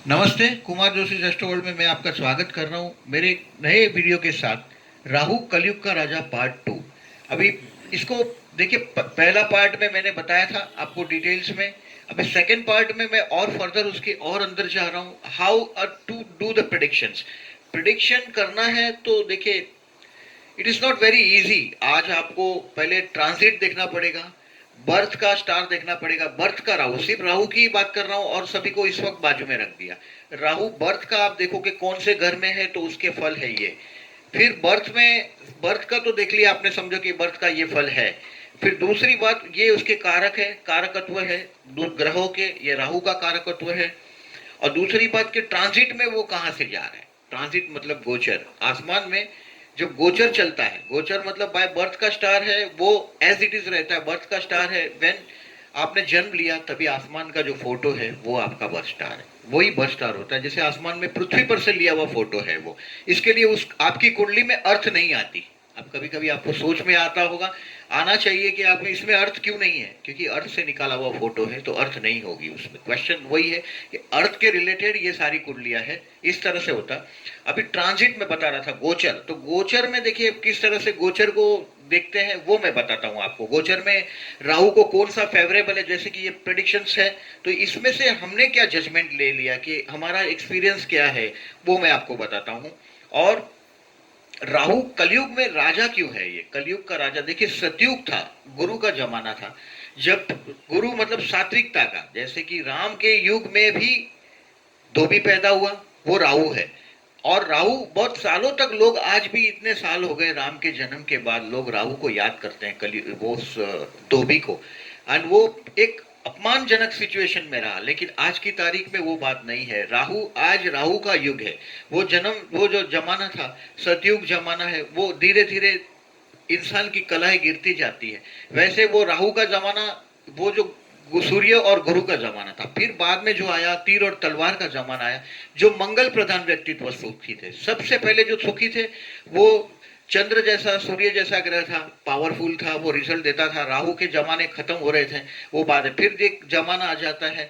नमस्ते, Kumar Joshi just world में मैं आपका स्वागत कर रहा हूँ मेरे एक नए वीडियो के साथ। राहु कलयुग का राजा पार्ट 2। अभी इसको देखिए, पहला पार्ट में मैंने बताया था आपको डिटेल्स में। अभी सेकंड पार्ट में मैं और फर्दर उसके और अंदर जा रहा हूँ। How to do the predictions. Prediction करना है तो देखिए, it is not very easy. आज आपको पहले ट्रांजिट देखना पड़ेगा, बर्थ का स्टार देखना पड़ेगा, बर्थ का राहु। सिर्फ राहु की बात कर रहा हूं और सभी को इस वक्त बाजू में रख दिया। राहु बर्थ का आप देखो कि कौन से घर में है तो उसके फल है ये। फिर बर्थ में, बर्थ का तो देख लिया आपने, समझो कि बर्थ का ये फल है। फिर दूसरी बात, ये उसके कारक है, कारकत्व है ग्रहों के, ये राहु का कारकत्व है। और दूसरी बात कि ट्रांजिट में वो कहां से जा रहा है। ट्रांजिट मतलब गोचर, आसमान में जो गोचर चलता है। गोचर मतलब बाय बर्थ का स्टार है वो एज इट इज रहता है, बर्थ का स्टार है। व्हेन आपने जन्म लिया तभी आसमान का जो फोटो है वो आपका बर्थ स्टार है, वही बर्थ स्टार होता है। जैसे आसमान में पृथ्वी पर से लिया हुआ फोटो है वो। इसके लिए उस आपकी कुंडली में अर्थ नहीं आती। अब कभी कभी आपको सोच में आता होगा, आना चाहिए कि आप इसमें अर्थ क्यों नहीं है, क्योंकि अर्थ से निकाला हुआ फोटो है तो अर्थ नहीं होगी उसमें। क्वेश्चन वही है कि अर्थ के रिलेटेड ये सारी कुंडलियां है, इस तरह से होता। अभी ट्रांजिट में बता रहा था गोचर, तो गोचर में देखिए किस तरह से गोचर को देखते हैं वो मैं बताता हूं आपको। गोचर में राहु को कौन सा फेवरेबल है, जैसे कि ये प्रेडिक्शंस है, तो इसमें से हमने क्या जजमेंट ले लिया कि हमारा एक्सपीरियंस क्या है वो मैं आपको बताता हूं। और राहु कलयुग में राजा क्यों है, ये कलयुग का राजा। देखिए सतयुग था, गुरु का जमाना था, जब गुरु मतलब सात्विकता का, जैसे कि राम के युग में भी धोबी पैदा हुआ, वो राहु है। और राहु बहुत सालों तक, लोग आज भी इतने साल हो गए राम के जन्म के बाद, लोग राहु को याद करते हैं, कली वो धोबी को। एंड वो एक अपमानजनक सिचुएशन में रहा, लेकिन आज की तारीख में वो बात नहीं है। राहु, आज राहु का युग है। वो जन्म, वो जो जमाना था सतयुग जमाना है, वो धीरे धीरे इंसान की कलाएं गिरती जाती है। वैसे वो राहु का जमाना, वो जो सूर्य और गुरु का जमाना था। फिर बाद में जो आया तीर और तलवार का जमाना आया, जो मंगल प्रधान व्यक्तित्व सुखी थे। सबसे पहले जो सुखी थे वो चंद्र जैसा, सूर्य जैसा ग्रह था, पावरफुल था, वो रिजल्ट देता था। राहु के जमाने खत्म हो रहे थे, वो बात है। फिर एक जमाना आ जाता है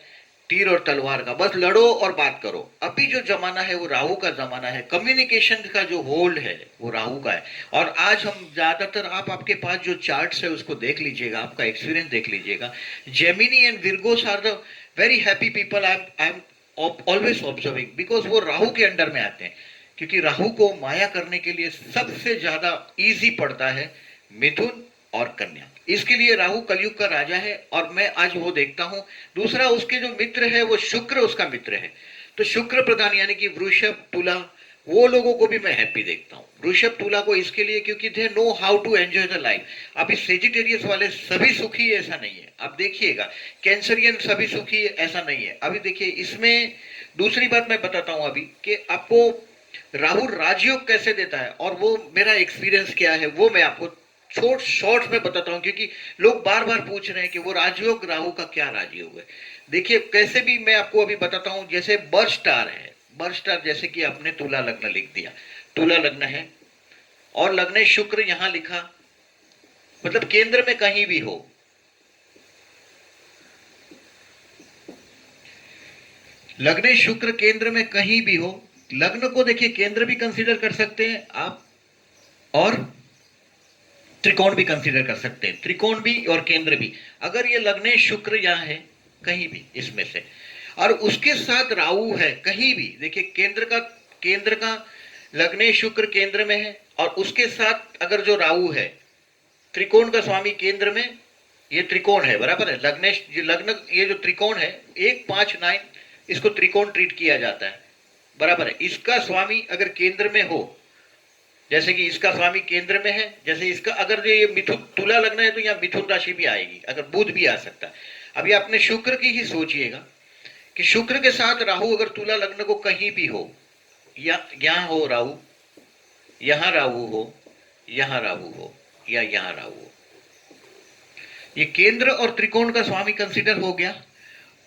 तीर और तलवार का, बस लड़ो और बात करो। अभी जो जमाना है वो राहु का जमाना है। कम्युनिकेशन का जो होल्ड है वो राहु का है। और आज हम ज्यादातर, आप आपके पास जो चार्ट्स है उसको देख लीजिएगा, आपका एक्सपीरियंस देख लीजिएगा। Gemini and Virgos are the very happy people I am always observing, because वो राहु के अंडर में आते हैं। क्योंकि राहु को माया करने के लिए सबसे ज्यादा इजी पड़ता है मिथुन और कन्या। इसके लिए राहु कलयुग का राजा है और मैं आज वो देखता हूं। दूसरा, उसके जो मित्र है वो शुक्र उसका मित्र है। तो शुक्र प्रधान यानी कि वृषभ तुला, वो लोगों को भी मैं हैप्पी देखता हूँ। वृषभ तुला को इसके लिए क्योंकि they know how to enjoy the life. अभी सेजिटेरियस वाले सभी सुखी है ऐसा नहीं है, आप देखिएगा। कैंसरियन सभी सुखी है ऐसा नहीं है। अभी देखिए इसमें दूसरी बात मैं बताता हूं अभी कि आपको राहु राजयोग कैसे देता है और वो मेरा एक्सपीरियंस क्या है वो मैं आपको शॉर्ट में बताता हूं। क्योंकि लोग बार बार पूछ रहे हैं कि वो राजयोग, राहु का क्या राजयोग है। देखिए कैसे भी मैं आपको अभी बताता हूं। जैसे बर्थ स्टार है, बर्थ स्टार जैसे कि आपने तुला लग्न लिख दिया, तुला लग्न है और लग्न शुक्र यहां लिखा, मतलब केंद्र में कहीं भी हो, लग्न शुक्र केंद्र में कहीं भी हो। लग्न को देखिए केंद्र भी कंसीडर कर सकते हैं आप, और त्रिकोण भी कंसीडर कर सकते हैं, त्रिकोण भी और केंद्र भी। अगर ये लग्न शुक्र यहां है कहीं भी इसमें से, और उसके साथ राहु है कहीं भी, देखिए केंद्र का लग्न शुक्र केंद्र में है और उसके साथ अगर जो राहु है, त्रिकोण का स्वामी केंद्र में, ये त्रिकोण है बराबर है। लग्न ये जो त्रिकोण है 1 5 9, इसको त्रिकोण ट्रीट किया जाता है बराबर है। इसका स्वामी अगर केंद्र में हो, जैसे कि इसका स्वामी केंद्र में है, जैसे इसका अगर ये मिथुन तुला लगना है तो यहाँ मिथुन राशि भी आएगी, अगर बुध भी आ सकता है। अभी आपने शुक्र की ही सोचिएगा कि शुक्र के साथ राहु अगर तुला लग्न को कहीं भी हो, या यहां हो राहु, यहां राहु हो, यहां राहु हो, या यहां राहु हो, ये केंद्र और त्रिकोण का स्वामी कंसिडर हो गया।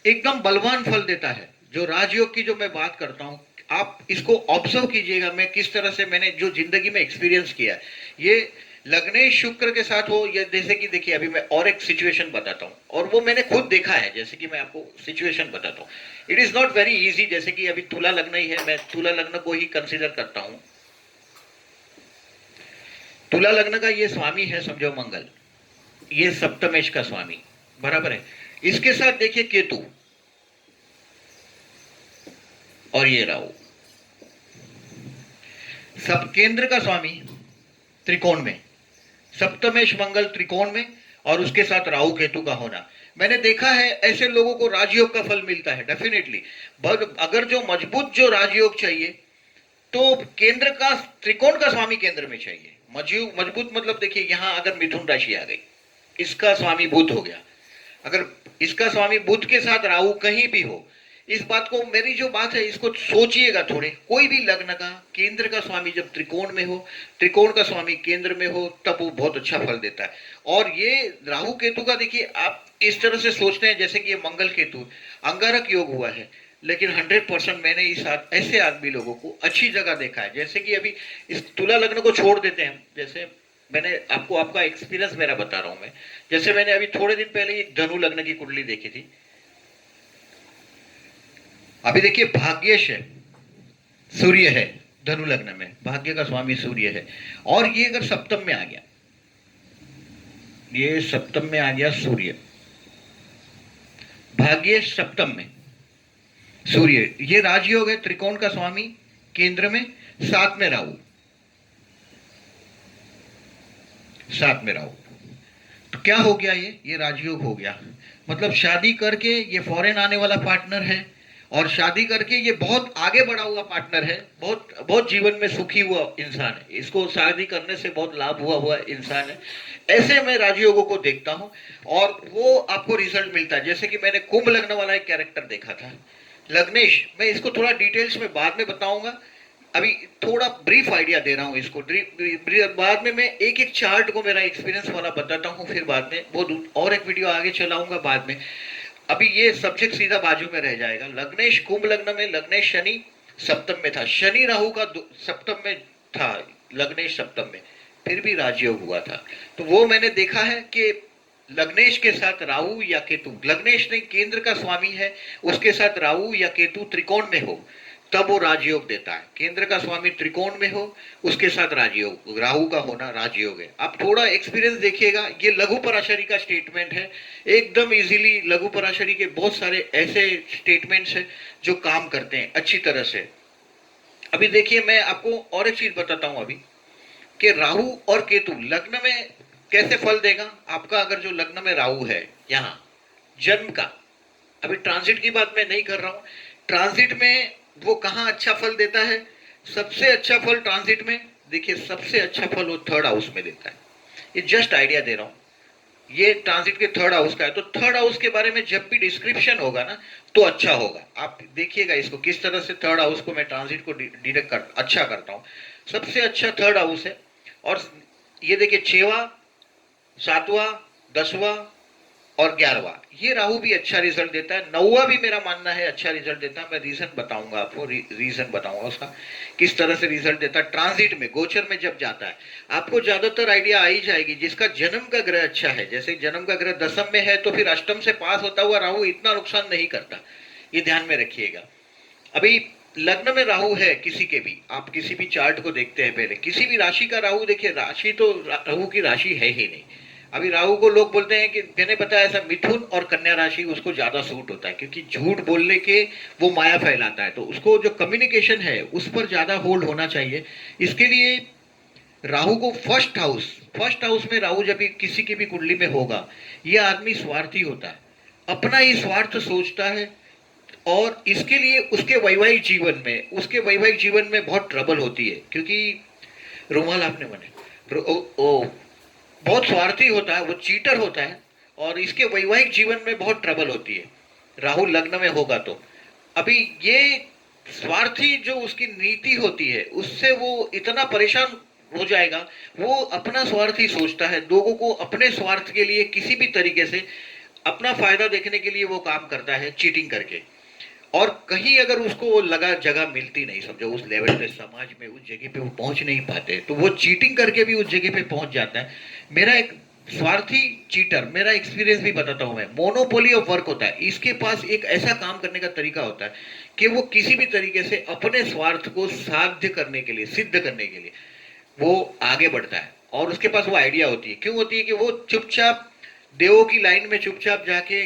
एकदम बलवान फल देता है। जो राजयोग की जो मैं बात करता हूं, आप इसको ऑब्जर्व कीजिएगा मैं किस तरह से, मैंने जो जिंदगी में एक्सपीरियंस किया ये लग्नेश शुक्र के साथ हो, या जैसे कि देखिए अभी मैं और एक सिचुएशन बताता हूँ, और वो मैंने खुद देखा है, जैसे कि मैं आपको सिचुएशन बताता हूँ। It is not very easy. जैसे कि अभी तुला लग्न ही है, मैं तुला लग्न को ही कंसिडर करता हूँ। तुला लग्न का ये स्वामी है, समझो मंगल, ये सप्तमेश का स्वामी, बराबर है। इसके साथ देखिए केतु और ये राहु, सब केंद्र का स्वामी त्रिकोण में, सप्तमेश मंगल त्रिकोण में, और उसके साथ राहु केतु का होना। मैंने देखा है ऐसे लोगों को राजयोग का फल मिलता है डेफिनेटली। अगर जो मजबूत जो राजयोग चाहिए तो केंद्र का, त्रिकोण का स्वामी केंद्र में चाहिए। मजबूत मतलब देखिए यहां अगर मिथुन राशि आ गई, इसका स्वामी बुध हो गया, अगर इसका स्वामी बुध के साथ राहु कहीं भी हो, इस बात को, मेरी जो बात है इसको सोचिएगा थोड़े। कोई भी लग्न का केंद्र का स्वामी जब त्रिकोण में हो, त्रिकोण का स्वामी केंद्र में हो, तब वो बहुत अच्छा फल देता है। और ये राहु केतु का देखिए, आप इस तरह से सोचते हैं जैसे कि ये मंगल केतु अंगारक योग हुआ है, लेकिन 100% मैंने इस ऐसे आदमी लोगों को अच्छी जगह देखा है। जैसे कि अभी इस तुला लग्न को छोड़ देते हैं, जैसे मैंने आपको आपका एक्सपीरियंस मेरा बता रहा हूं मैं। जैसे मैंने अभी थोड़े दिन पहले एक धनु लग्न की कुंडली देखी थी। अभी देखिए भाग्येश है, सूर्य है धनु लग्न में, भाग्य का स्वामी सूर्य है, और ये अगर सप्तम में आ गया, ये सप्तम में आ गया सूर्य, भाग्य सप्तम में सूर्य, ये राजयोग है, त्रिकोण का स्वामी केंद्र में, साथ में राहु, साथ में राहु, तो क्या हो गया, ये राजयोग हो गया। मतलब शादी करके ये फॉरेन आने वाला पार्टनर है, और शादी करके ये बहुत आगे बढ़ा हुआ पार्टनर है, बहुत बहुत जीवन में सुखी हुआ इंसान है, इसको शादी करने से बहुत लाभ हुआ इंसान है। ऐसे मैं राजयोगों को देखता हूं, और वो आपको रिजल्ट मिलता है। जैसे कि मैंने कुंभ लग्न वाला एक कैरेक्टर देखा था, लग्नेश, मैं इसको थोड़ा डिटेल्स में बाद में बताऊंगा, अभी थोड़ा ब्रीफ आइडिया दे रहा हूं इसको। बाद में मैं एक एक चार्ट को मेरा एक्सपीरियंस वाला बताता हूं, फिर बाद में वो और एक वीडियो आगे चलाऊंगा बाद में। अभी ये सब्जेक्ट सीधा बाजू में रह जाएगा। लग्नेश कुंभ लग्न में, लग्नेश शनि सप्तम में था, शनि राहु का सप्तम में था, लग्नेश सप्तम में, फिर भी राजयोग हुआ था। तो वो मैंने देखा है कि लग्नेश के साथ राहु या केतु, लग्नेश नहीं केंद्र का स्वामी है, उसके साथ राहु या केतु त्रिकोण में हो, तब वो राजयोग देता है। केंद्र का स्वामी त्रिकोण में हो, उसके साथ राजयोग, राहु का होना राजयोग है। आप थोड़ा एक्सपीरियंस देखिएगा, ये लघु पराशरी का स्टेटमेंट है, एकदम इजीली लघु पराशरी के बहुत सारे ऐसे स्टेटमेंट्स हैं जो काम करते हैं अच्छी तरह से। अभी देखिए मैं आपको और एक चीज बताता हूं अभी, कि राहु और केतु लग्न में कैसे फल देगा आपका। अगर जो लग्न में राहु है यहां जन्म का, अभी ट्रांजिट की बात मैं नहीं कर रहा हूं, ट्रांजिट में वो कहां अच्छा फल देता है, सबसे अच्छा फल ट्रांजिट में देखिए, सबसे अच्छा फल वो थर्ड हाउस में देता है। ये जस्ट आइडिया दे रहा हूं, ये ट्रांजिट के थर्ड हाउस का है, तो थर्ड हाउस के बारे में जब भी डिस्क्रिप्शन होगा ना तो अच्छा होगा। आप देखिएगा इसको किस तरह से थर्ड हाउस को मैं ट्रांजिट को डिडक्ट कर अच्छा करता हूं। सबसे अच्छा थर्ड हाउस है, और ये देखिए 6वां 7वां 10वां और 11वां, ये राहु भी अच्छा रिजल्ट देता है। 9वां भी मेरा मानना है अच्छा रिजल्ट देता है, मैं रीजन बताऊंगा आपको, रीजन बताऊंगा उसका किस तरह से रिजल्ट देता है। ट्रांजिट में गोचर में जब जाता है आपको ज्यादातर आइडिया आ ही जाएगी। जिसका जन्म का ग्रह अच्छा है, जैसे जन्म का ग्रह दशम में है, तो फिर अष्टम से पास होता हुआ राहु इतना नुकसान नहीं करता, ये ध्यान में रखिएगा। अभी लग्न में राहु है किसी के भी, आप किसी भी चार्ट को देखते हैं पहले, किसी भी राशि का राहु देखिए, राशि तो राहु की राशि है ही नहीं। अभी राहु को लोग बोलते हैं कि मैंने पता है ऐसा, मिथुन और कन्या राशि उसको ज्यादा सूट होता है, क्योंकि झूठ बोलने के वो माया फैलाता है, तो उसको जो कम्युनिकेशन है उस पर ज्यादा होल्ड होना चाहिए। इसके लिए राहु को फर्स्ट हाउस में राहु जब भी किसी की भी कुंडली में होगा, ये आदमी स्वार्थी होता है, अपना ही स्वार्थ सोचता है, और इसके लिए उसके वैवाहिक जीवन में बहुत ट्रबल होती है, क्योंकि रुमाल आपने बने बहुत स्वार्थी होता है, वो चीटर होता है, और इसके वैवाहिक जीवन में बहुत ट्रबल होती है राहु लग्न में होगा तो। अभी ये स्वार्थी जो उसकी नीति होती है उससे वो इतना परेशान हो जाएगा, वो अपना स्वार्थ ही सोचता है, लोगों को अपने स्वार्थ के लिए किसी भी तरीके से अपना फायदा देखने के लिए वो काम करता है, चीटिंग करके। और कहीं अगर उसको वो लगा जगह मिलती नहीं, समझो उस लेवल पे समाज में उस जगह पे वो पहुंच नहीं पाते, तो वो चीटिंग करके भी उस जगह पे पहुंच जाता है। मेरा एक स्वार्थी चीटर, मेरा एक्सपीरियंस भी बताता हूं मैं, मोनोपोली ऑफ वर्क होता है, इसके पास एक ऐसा काम करने का तरीका होता है कि वो किसी भी तरीके से अपने स्वार्थ को साध्य करने के लिए, सिद्ध करने के लिए वो आगे बढ़ता है। और उसके पास वो आइडिया होती है, क्यों होती है कि वो चुपचाप देवों की लाइन में चुपचाप जाके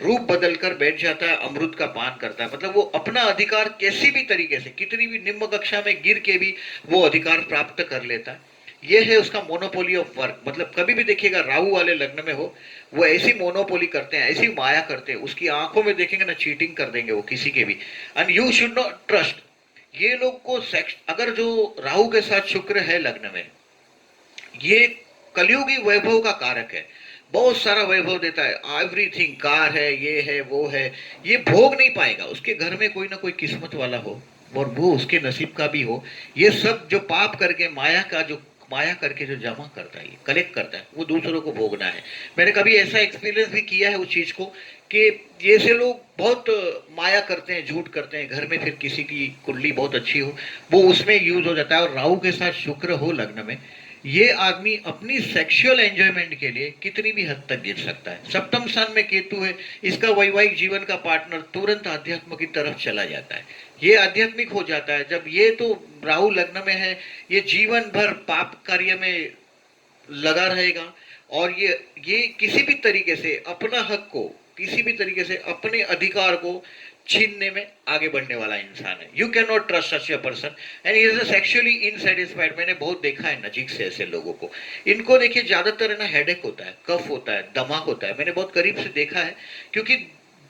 रूप बदलकर बैठ जाता है, अमृत का पान करता है। मतलब वो अपना अधिकार किसी भी तरीके से, कितनी भी निम्न कक्षा में गिर के भी वो अधिकार प्राप्त कर लेता है। ये है उसका मोनोपोली ऑफ वर्क। मतलब कभी भी देखिएगा राहु वाले लग्न में हो, वो ऐसी मोनोपोली करते हैं, ऐसी माया करते हैं, उसकी आंखों में देखेंगे ना, चीटिंग कर देंगे वो किसी के भी। And you should not trust ये लोग को। सेक्स अगर जो राहु के साथ शुक्र है लग्न में, ये कलयुगी वैभव का कारक है, बहुत सारा वैभव देता है, एवरीथिंग, कार है, ये है, वो है। ये भोग नहीं पाएगा, उसके घर में कोई ना कोई किस्मत वाला हो और वो उसके नसीब का भी हो। ये सब जो पाप करके माया करके जो जमा करता है, कलेक्ट करता है, वो दूसरों को भोगना है। मैंने कभी ऐसा एक्सपीरियंस भी किया है उस चीज को कि ये से लोग बहुत माया करते हैं, झूठ करते हैं, घर में फिर किसी की कुंडली बहुत अच्छी हो, वो उसमें यूज हो जाता है। और राहु के साथ शुक्र हो लग्न में, ये आदमी अपनी सेक्सुअल एंजॉयमेंट के लिए कितनी भी हद तक गिर सकता है। सप्तम स्थान में केतु है, इसका वैवाहिक जीवन का पार्टनर तुरंत आध्यात्म की तरफ चला जाता है, ये आध्यात्मिक हो जाता है। जब ये तो राहु लग्न में है, ये जीवन भर पाप कार्य में लगा रहेगा। और ये किसी भी तरीके से अपना हक को, किसी भी तरीके से अपने अधिकार को छीनने में आगे बढ़ने वाला इंसान है। You can not trust such a person and he is sexually unsatisfied. मैंने बहुत देखा है नजीक से ऐसे लोगों को। इनको देखिए ज्यादातर ना हेडेक होता है, कफ होता है, दमाक होता है, मैंने बहुत करीब से देखा है। क्योंकि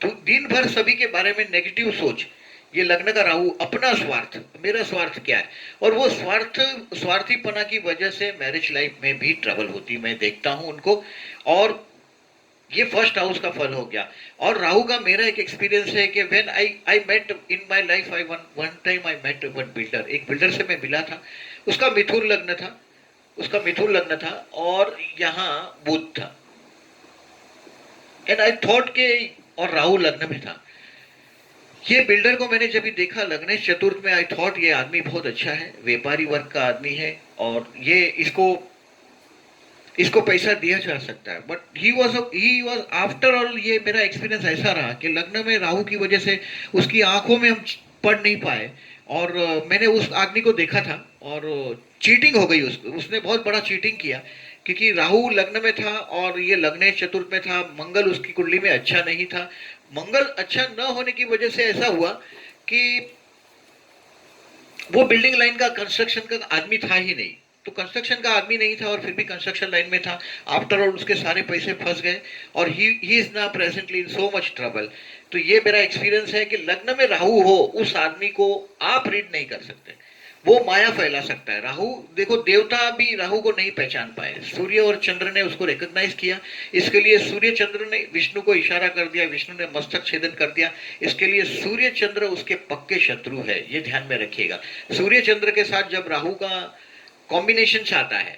दिन भर सभी के बारे में नेगेटिव सोच, ये लग्न का राहु, अपना स्वार्थ, मेरा स्वार्थ क्या है। और वो स्वार्थीपना की वजह से मैरिज लाइफ में भी ट्रबल होती, मैं देखता हूं उनको। और ये फर्स्ट हाउस का फल हो गया। और राहु का मेरा एक एक्सपीरियंस है कि when I met in my life, I one time I met one builder, एक बिल्डर से मैं मिला था, उसका मिथुन लग्न था, उसका मिथुन लग्न था और यहाँ बुध था। एंड आई थॉट के, और राहु लग्न में था। ये बिल्डर को मैंने जब देखा लग्नेश चतुर्थ में, आई थॉट ये आदमी बहुत अच्छा है, व्यापारी वर्ग का आदमी है और ये इसको पैसा दिया जा सकता है। But he was after all, ये मेरा एक्सपीरियंस ऐसा रहा कि लग्न में राहु की वजह से उसकी आंखों में हम पढ़ नहीं पाए। और मैंने उस आदमी को देखा था और चीटिंग हो गई, उसने बहुत बड़ा चीटिंग किया। क्योंकि राहु लग्न में था और ये लग्नेश चतुर्थ में था, मंगल उसकी कुंडली में अच्छा नहीं था। मंगल अच्छा न होने की वजह से ऐसा हुआ कि वो बिल्डिंग लाइन का, कंस्ट्रक्शन का आदमी था ही नहीं। तो कंस्ट्रक्शन का आदमी नहीं था और फिर भी कंस्ट्रक्शन लाइन में था। आफ्टर ऑल उसके सारे पैसे फंस गए और he is now presently in so much trouble. तो ये मेरा एक्सपीरियंस है कि लग्न में राहु हो, उस आदमी को आप रीड नहीं कर सकते, वो माया फैला सकता है। राहु देखो, देवता भी राहु को नहीं पहचान पाए, सूर्य और चंद्र ने उसको रिकॉग्नाइज किया। इसके लिए सूर्य चंद्र ने विष्णु को इशारा कर दिया, विष्णु ने मस्तक छेदन कर दिया। इसके लिए सूर्य चंद्र उसके पक्के शत्रु है, ये ध्यान में रखिएगा। सूर्य चंद्र के साथ जब राहु का कॉम्बिनेशन चाहता है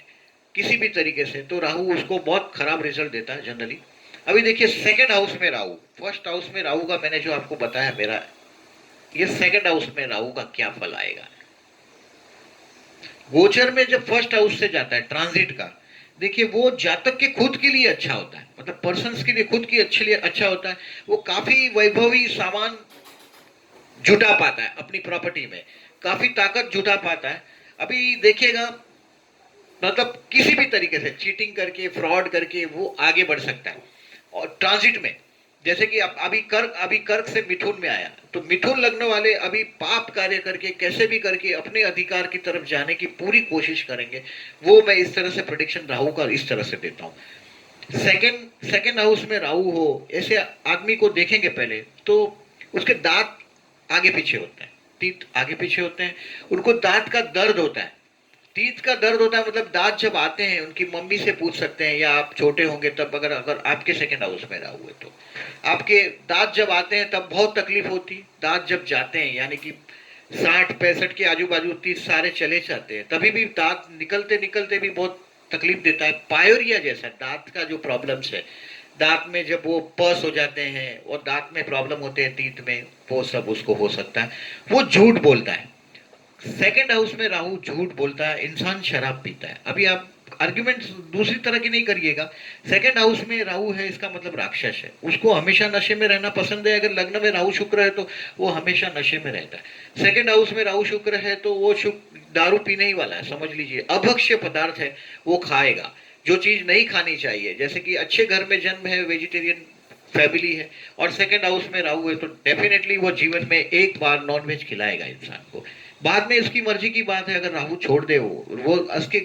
किसी भी तरीके से, तो राहु उसको बहुत खराब रिजल्ट देता है जनरली। अभी देखिए सेकंड हाउस में राहु, फर्स्ट हाउस में राहु का मैंने जो आपको बताया मेरा, ये सेकंड हाउस में राहु का क्या फल आएगा। गोचर में जब फर्स्ट हाउस से जाता है ट्रांजिट का, देखिए वो जातक के खुद के लिए अच्छा होता है, मतलब पर्सन्स के लिए खुद के अच्छे लिए अच्छा होता है। वो काफी वैभवी सामान जुटा पाता है अपनी प्रॉपर्टी में, काफी ताकत जुटा पाता है। अभी देखिएगा, मतलब किसी भी तरीके से चीटिंग करके, फ्रॉड करके वो आगे बढ़ सकता है। और ट्रांजिट में जैसे कि अभी कर्क से मिथुन में आया, तो मिथुन लग्न वाले अभी पाप कार्य करके कैसे भी करके अपने अधिकार की तरफ जाने की पूरी कोशिश करेंगे। वो मैं इस तरह से प्रेडिक्शन राहु का इस तरह से देता हूँ। सेकंड हाउस में राहु हो, ऐसे आदमी को देखेंगे पहले तो उसके दांत आगे पीछे होते हैं, तीत आगे पीछे होते हैं, उनको दांत का दर्द होता है। तीत का दर्द होता है, मतलब दांत जब आते हैं, उनकी मम्मी से पूछ सकते हैं, या आप छोटे होंगे तब, अगर अगर आपके सेकंड हाउस में राहु है तो आपके दांत जब आते हैं तब बहुत तकलीफ होती। दांत जब जाते हैं यानी कि 60-65 के आजू बाजू 30 सारे चले जाते हैं, तभी भी दांत निकलते निकलते भी बहुत तकलीफ देता है। पायोरिया जैसा दांत का जो प्रॉब्लम्स है, दांत में जब वो पस हो जाते हैं और दांत में प्रॉब्लम होते हैं टीथ में, वो सब उसको हो सकता है। वो झूठ बोलता है। सेकंड हाउस में राहु झूठ बोलता है, इंसान शराब पीता है। अभी आप आर्ग्यूमेंट दूसरी तरह की नहीं करिएगा। सेकंड हाउस में राहु है, इसका मतलब राक्षस है, उसको हमेशा नशे में रहना पसंद है। अगर लग्न में राहु शुक्र है तो वो हमेशा नशे में रहता है। सेकंड हाउस में राहु शुक्र है तो वो दारू पीने ही वाला है, समझ लीजिए। अभक्ष्य पदार्थ है, वो खाएगा। जो चीज नहीं खानी चाहिए, जैसे कि अच्छे घर में जन्म है, वेजिटेरियन फैमिली है, और सेकंड हाउस में राहु है, तो डेफिनेटली वो जीवन में एक बार नॉनवेज खिलाएगा इंसान को। बाद में उसकी मर्जी की बात है, अगर राहु छोड़ दे वो उसके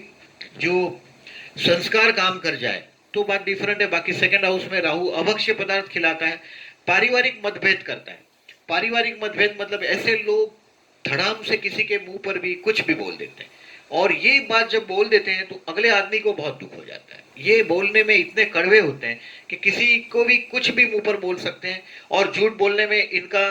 जो संस्कार काम कर जाए तो बात डिफरेंट है। बाकी सेकंड हाउस में राहु अभक्ष्य पदार्थ खिलाता है, पारिवारिक मतभेद करता है। पारिवारिक मतभेद मतलब ऐसे लोग धड़ाम से किसी के मुंह पर भी कुछ भी बोल देते हैं, और ये बात जब बोल देते हैं तो अगले आदमी को बहुत दुख हो जाता है। ये बोलने में इतने कड़वे होते हैं कि किसी को भी कुछ भी मुंह पर बोल सकते हैं, और झूठ बोलने में इनका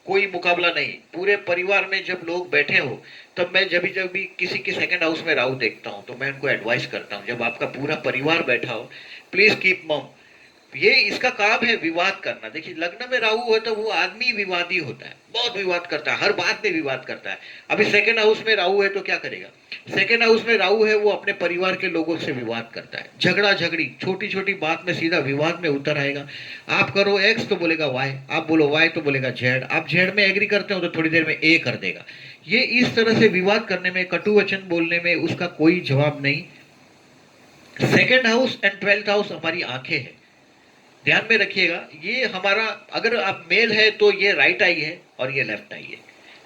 कोई मुकाबला नहीं। पूरे परिवार में जब लोग बैठे हो, तब मैं जब भी किसी के सेकंड हाउस में राहु देखता हूं तो मैं उनको एडवाइस करता हूं, जब आपका पूरा परिवार बैठा हो, प्लीज कीप मम। ये इसका काम है विवाद करना। देखिए लग्न में राहु है तो वो आदमी विवादी होता है, बहुत विवाद करता है, हर बात में विवाद करता है। अभी सेकंड हाउस में राहु है तो क्या करेगा? सेकंड हाउस में राहु है, वो अपने परिवार के लोगों से विवाद करता है, झगड़ा झगड़ी, छोटी छोटी बात में सीधा विवाद में उतर आएगा। आप करो एक्स तो बोलेगा वाई, आप बोलो वाई तो बोलेगा जेड, आप जेड में एग्री करते हो तो थोड़ी देर में ए कर देगा। ये इस तरह से विवाद करने में, कटु वचन बोलने में उसका कोई जवाब नहीं। Second house and 12th house हमारी आंखें हैं, ध्यान में रखिएगा। ये हमारा, अगर आप मेल है तो ये राइट आई है और ये लेफ्ट आई है।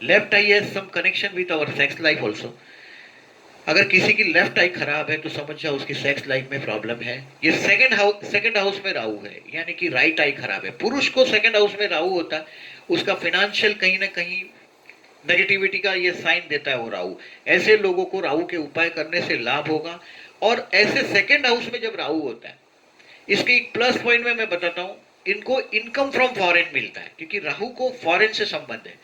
लेफ्ट आई है some connection with our sex life also. अगर किसी की लेफ्ट आई खराब है तो समझ जाओ उसकी सेक्स लाइफ में प्रॉब्लम है। ये सेकंड हाउस में राहु है, यानी कि राइट आई खराब है। पुरुष को सेकंड हाउस में राहु होता है, उसका फाइनेंशियल कहीं ना कहीं नेगेटिविटी का ये साइन देता है वो राहु। ऐसे लोगों को राहु के उपाय करने से लाभ होगा। और ऐसे सेकंड हाउस में जब राहु होता है, इसके एक प्लस पॉइंट में मैं बताता हूं, इनको इनकम फ्रॉम फॉरेन मिलता है, क्योंकि राहु को फॉरेन से संबंध है,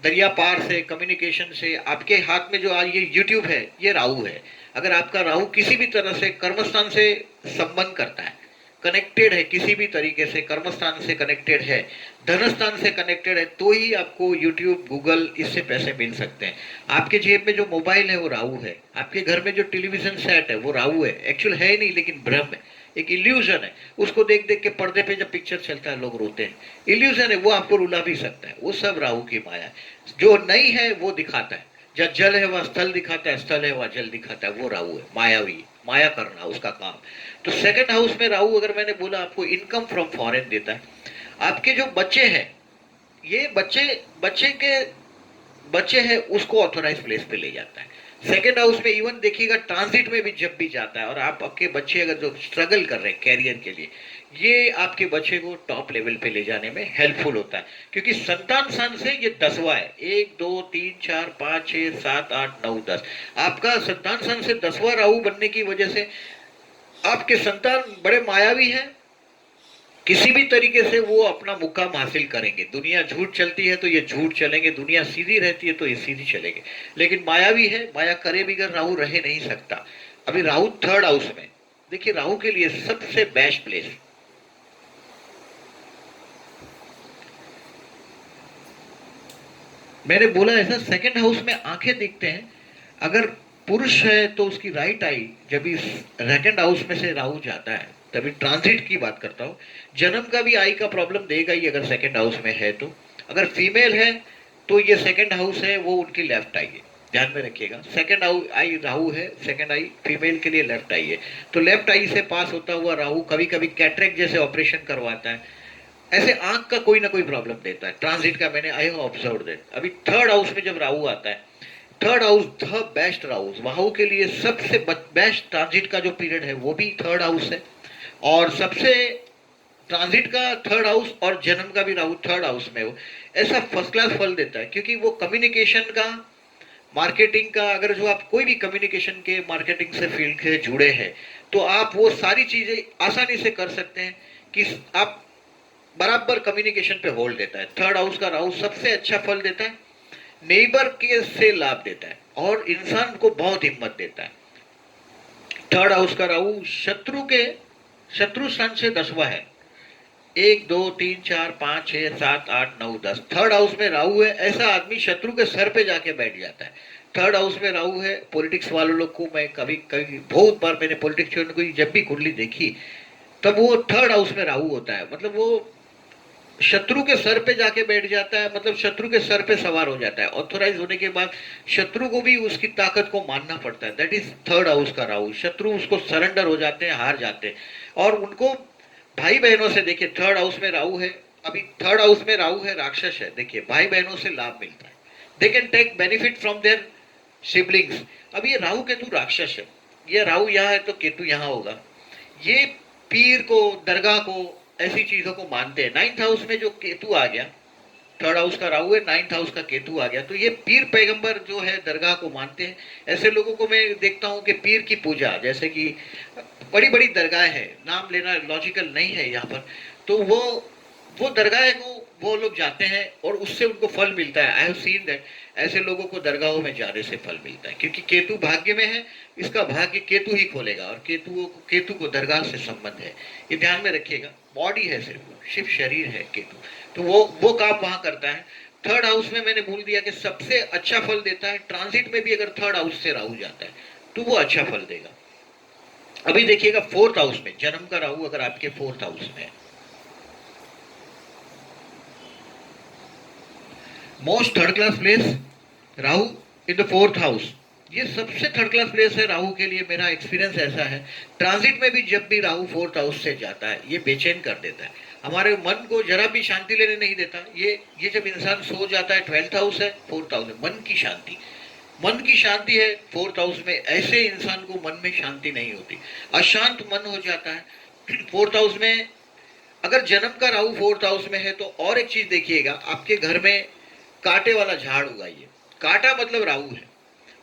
दरिया पार से, कम्युनिकेशन से। आपके हाथ में जो आज ये यूट्यूब है, ये राहु है। अगर आपका राहु किसी भी तरह से कर्मस्थान से संबंध करता है, कनेक्टेड है किसी भी तरीके से, कर्मस्थान से कनेक्टेड है, धनस्थान से कनेक्टेड है, तो ही आपको यूट्यूब, गूगल, इससे पैसे मिल सकते हैं। आपके जेब में जो मोबाइल है वो राहु है, आपके घर में जो टेलीविजन सेट है वो राहु है। एक्चुअल है नहीं, लेकिन भ्रम है, एक इल्यूजन है। उसको देख देख के पर्दे पे जब पिक्चर चलता है लोग रोते हैं, इल्यूजन है, वो आपको रुला भी सकता है। वो सब राहु की माया है। जो नहीं है वो दिखाता है, जब जल है वह स्थल दिखाता है, स्थल है वह जल दिखाता है, वो राहु है, मायावी, माया करना उसका काम। तो सेकंड हाउस में राहु, अगर मैंने बोला आपको इनकम फ्रॉम फॉरेन देता है। आपके जो बच्चे हैं, ये बच्चे हैं उसको ऑथोराइज प्लेस पे ले जाता है। सेकेंड हाउस में इवन देखिएगा ट्रांजिट में भी जब भी जाता है, और आप आपके बच्चे अगर जो स्ट्रगल कर रहे हैं कैरियर के लिए, ये आपके बच्चे को टॉप लेवल पे ले जाने में हेल्पफुल होता है। क्योंकि संतान स्थान से ये 10वां है, 1 2 3 4 5 6 7 8 9 10। आपका संतान स्थान से 10वां राहु बनने की वजह से आपके संतान बड़े मायावी हैं। किसी भी तरीके से वो अपना मुकाम हासिल करेंगे। दुनिया झूठ चलती है तो ये झूठ चलेंगे, दुनिया सीधी रहती है तो ये सीधी चलेंगे। लेकिन मायावी है, माया करे बिगर राहु रह नहीं सकता। अभी राहु थर्ड हाउस में, देखिए राहु के लिए सबसे बेस्ट प्लेस, मैंने बोला ऐसा, सेकंड हाउस में आंखें देखते हैं। अगर पुरुष है तो उसकी राइट आई जब इस सेकंड हाउस में से राहु जाता है, तभी ट्रांजिट की बात करता हूँ, जन्म का भी आई का प्रॉब्लम देगा ही अगर सेकंड हाउस में है तो। अगर फीमेल है तो ये सेकंड हाउस है, वो उनकी लेफ्ट आई है, ध्यान में रखिएगा। सेकंड आई राहु है, सेकंड आई फीमेल के लिए लेफ्ट आई है। तो लेफ्ट आई से पास होता हुआ राहु कभी कभी कैटरेक्ट जैसे ऑपरेशन करवाता है, ऐसे आंख का कोई ना कोई प्रॉब्लम देता है। ट्रांजिट का मैंने आई ऑब्जर्व दैट। अभी थर्ड हाउस में जब राहु आता है, third house the best house, Rahu के लिए सबसे बेस्ट ट्रांजिट का जो पीरियड है वो भी थर्ड हाउस है। और सबसे ट्रांजिट का थर्ड हाउस और जन्म का भी राहु थर्ड हाउस में हो, ऐसा फर्स्ट क्लास फल देता है। क्योंकि वो कम्युनिकेशन का, मार्केटिंग का, अगर जो आप कोई भी कम्युनिकेशन के, मार्केटिंग से फील्ड से जुड़े हैं तो आप वो सारी चीजें आसानी से कर सकते हैं कि आप बराबर कम्युनिकेशन पे होल्ड देता है। थर्ड हाउस का राहु सबसे अच्छा फल देता है, नेबर के से लाभ देता है और इंसान को बहुत हिम्मत देता है। थर्ड हाउस का राहु शत्रु स्थान से 10वां है, 1 2 3 4 5 6 7 8 9 10 थर्ड हाउस में राहु है, ऐसा आदमी शत्रु के सर पे जाके बैठ जाता है। थर्ड हाउस में राहु है, पॉलिटिक्स वाले लोग को मैं कभी कभी बहुत बार मैंने पॉलिटिक्स को जब भी कुंडली देखी तब वो थर्ड हाउस में राहु होता है, मतलब वो शत्रु के सर पे जाके बैठ जाता है, मतलब शत्रु के सर पे सवार हो जाता है। ऑथोराइज होने के बाद शत्रु को भी उसकी ताकत को मानना पड़ता है। दैट इज थर्ड हाउस का राहु। शत्रु उसको सरेंडर हो जाते हैं, हार जाते हैं। और उनको भाई बहनों से, देखिए थर्ड हाउस में राहु है, अभी थर्ड हाउस में राहु है, राक्षस है, देखिए भाई बहनों से लाभ मिलता है। They can take benefit from their siblings. अब ये राहु केतु राक्षस है, ये राहु यहाँ है तो केतु यहाँ होगा। ये पीर को, दरगाह को, ऐसी चीजों को मानते हैं। नाइन्थ हाउस में जो केतु आ गया, थर्ड हाउस का राहु है, नाइन्थ हाउस का केतु आ गया, तो ये पीर पैगंबर जो है दरगाह को मानते हैं। ऐसे लोगों को मैं देखता हूँ कि पीर की पूजा, जैसे कि बड़ी बड़ी दरगाह है, नाम लेना लॉजिकल नहीं है यहाँ पर, तो वो दरगाह को वो लोग जाते हैं और उससे उनको फल मिलता है। आई हैव सीन दैट ऐसे लोगों को दरगाहों में जाने से फल मिलता है, क्योंकि केतु भाग्य में है, इसका भाग्य केतु ही खोलेगा, और केतु को दरगाह से संबंध है, ये ध्यान में रखिएगा। बॉडी है, सिर्फ शरीर है केतु, तो वो काम वहां करता है। थर्ड हाउस में मैंने भूल दिया कि सबसे अच्छा फल देता है, ट्रांजिट में भी अगर थर्ड हाउस से राहु जाता है तो वो अच्छा फल देगा। अभी देखिएगा फोर्थ हाउस में जन्म का राहु अगर आपके फोर्थ हाउस में है, most third class place Rahu in the fourth house, ये सबसे थर्ड क्लास प्लेस है राहु के लिए। मेरा एक्सपीरियंस ऐसा है, ट्रांजिट में भी जब भी राहु फोर्थ हाउस से जाता है ये बेचैन कर देता है, हमारे मन को जरा भी शांति लेने नहीं देता। ये जब इंसान सो जाता है, 12th हाउस है, 4th हाउस है, मन की शांति, मन की शांति है 4th हाउस में, ऐसे इंसान को मन में शांति नहीं होती, अशांत मन हो जाता है। 4th हाउस में अगर जन्म का राहु 4th हाउस में है तो और एक चीज देखिएगा, आपके घर में कांटे वाला झाड़ उगाइए। कांटा मतलब राहु है,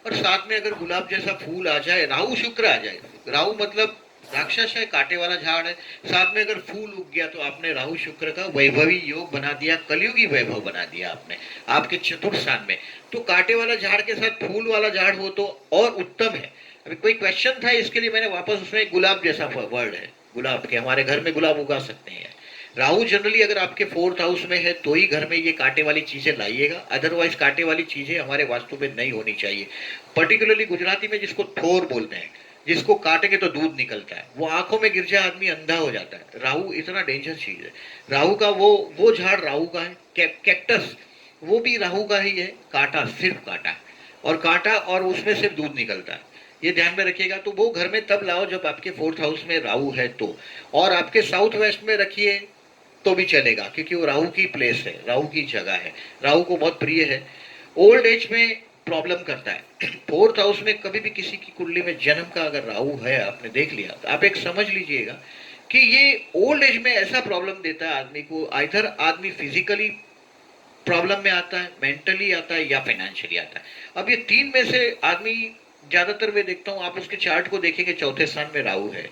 और साथ में अगर गुलाब जैसा फूल आ जाए, राहु शुक्र आ जाए, राहु मतलब राक्षस है, कांटे वाला झाड़ है, साथ में अगर फूल उग गया तो आपने राहु शुक्र का वैभवी योग बना दिया, कलयुगी वैभव बना दिया आपने आपके चतुर्थ स्थान में। तो कांटे वाला झाड़ के साथ फूल वाला झाड़ हो तो और उत्तम है। अभी कोई क्वेश्चन था, इसके लिए मैंने वापस उसमें गुलाब जैसा वर्ड है, गुलाब के, हमारे घर में गुलाब उगा सकते हैं। राहु जनरली अगर आपके 4th हाउस में है तो ही घर में ये कांटे वाली चीजें लाइएगा, अदरवाइज कांटे वाली चीजें हमारे वास्तु में नहीं होनी चाहिए। पर्टिकुलरली गुजराती में जिसको थोर बोलते हैं, जिसको काटेंगे तो दूध निकलता है, वो आंखों में गिर जाए आदमी अंधा हो जाता है। राहु इतना डेंजर चीज है। राहु का वो झाड़ राहु का है, कैक्टस वो भी राहु का ही है, कांटा, सिर्फ कांटा, और कांटा, और उसमें सिर्फ दूध निकलता है, ये ध्यान में रखिएगा। तो वो घर में तब लाओ जब आपके 4th हाउस में राहु है तो, और आपके साउथ वेस्ट में रखिए तो भी चलेगा, क्योंकि वो राहु की प्लेस है, राहु की जगह है, राहु को बहुत प्रिय है। ओल्ड एज में प्रॉब्लम करता है। 4th हाउस में कभी भी किसी की कुंडली में जन्म का अगर राहु है, आपने देख लिया, तो आप एक समझ लीजिएगा कि ये ओल्ड एज में ऐसा प्रॉब्लम देता है आदमी को, आइधर आदमी फिजिकली प्रॉब्लम में आता है, मेंटली आता है, या फाइनेंशियली आता है। अब ये तीन में से आदमी ज्यादातर मैं देखता हूँ, आप उसके चार्ट को देखेंगे, चौथे स्थान में राहु है,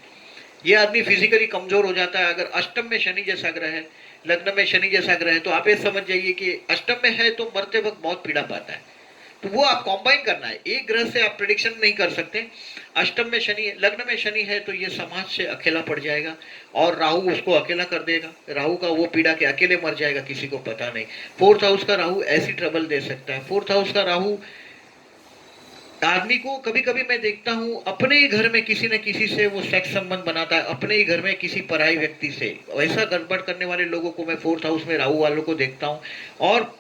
ये आदमी फिजिकली कमजोर हो जाता है। अगर अष्टम में शनि जैसा ग्रह है, लग्न में शनि जैसा ग्रह है, तो आप ये समझ जाइए कि अष्टम में है तो मरते वक्त बहुत पीड़ा पाता है। तो वो आप कॉम्बाइन करना है, एक ग्रह से आप प्रिडिक्शन नहीं कर सकते। अष्टम में शनि है, लग्न में शनि है, तो ये समाज से अकेला पड़ जाएगा और राहु उसको अकेला कर देगा, राहु का वो पीड़ा के अकेले मर जाएगा, किसी को पता नहीं। 4th हाउस का राहु ऐसी ट्रबल दे सकता है। 4th हाउस का राहु आदमी को कभी कभी मैं देखता हूँ अपने ही घर में किसी न किसी से वो सेक्स संबंध बनाता है, अपने ही घर में किसी पराई व्यक्ति से। वैसा गड़बड़ करने वाले लोगों को मैं 4th हाउस में राहु वालों को देखता हूँ, और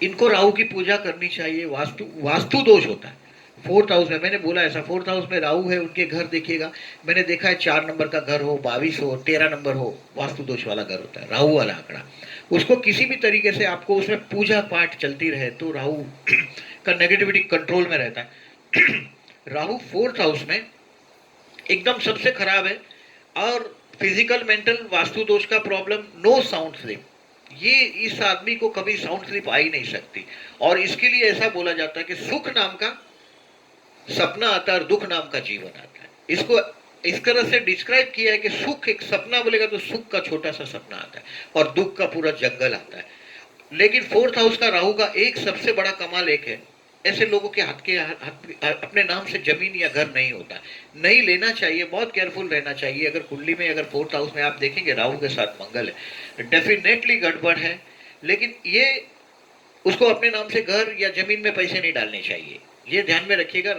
इनको राहु की पूजा करनी चाहिए। वास्तु दोष होता है 4th हाउस में, मैंने बोला ऐसा। 4th हाउस में राहु है, उनके घर देखिएगा, मैंने देखा है 4 नंबर का घर हो, 22 हो, 13 नंबर हो, वास्तु दोष वाला घर होता है, राहु वाला आंकड़ा। उसको किसी भी तरीके से आपको उसमें पूजा पाठ चलती रहे तो राहु का नेगेटिविटी कंट्रोल में रहता है। राहु 4th हाउस में एकदम सबसे खराब है। और फिजिकल मेंटल वास्तु दोष का प्रॉब्लम, नो साउंड स्लीप, ये इस आदमी को कभी साउंड स्लीप आ ही नहीं सकती। और इसके लिए ऐसा बोला जाता है कि सुख नाम का सपना आता है और दुख नाम का जीवन आता है। इसको इस तरह से डिस्क्राइब किया है कि सुख एक सपना बोलेगा तो सुख का छोटा सा सपना आता है और दुख का पूरा जंगल आता है। लेकिन 4th हाउस का राहु का एक सबसे बड़ा कमाल एक है, ऐसे लोगों के अपने नाम से जमीन या घर नहीं होता, नहीं लेना चाहिए, बहुत केयरफुल रहना चाहिए। अगर कुंडली में अगर 4th हाउस में आप देखेंगे राहु के साथ मंगल है, डेफिनेटली गड़बड़ है। लेकिन ये उसको अपने नाम से घर या जमीन में पैसे नहीं डालने चाहिए, ये ध्यान में रखिएगा।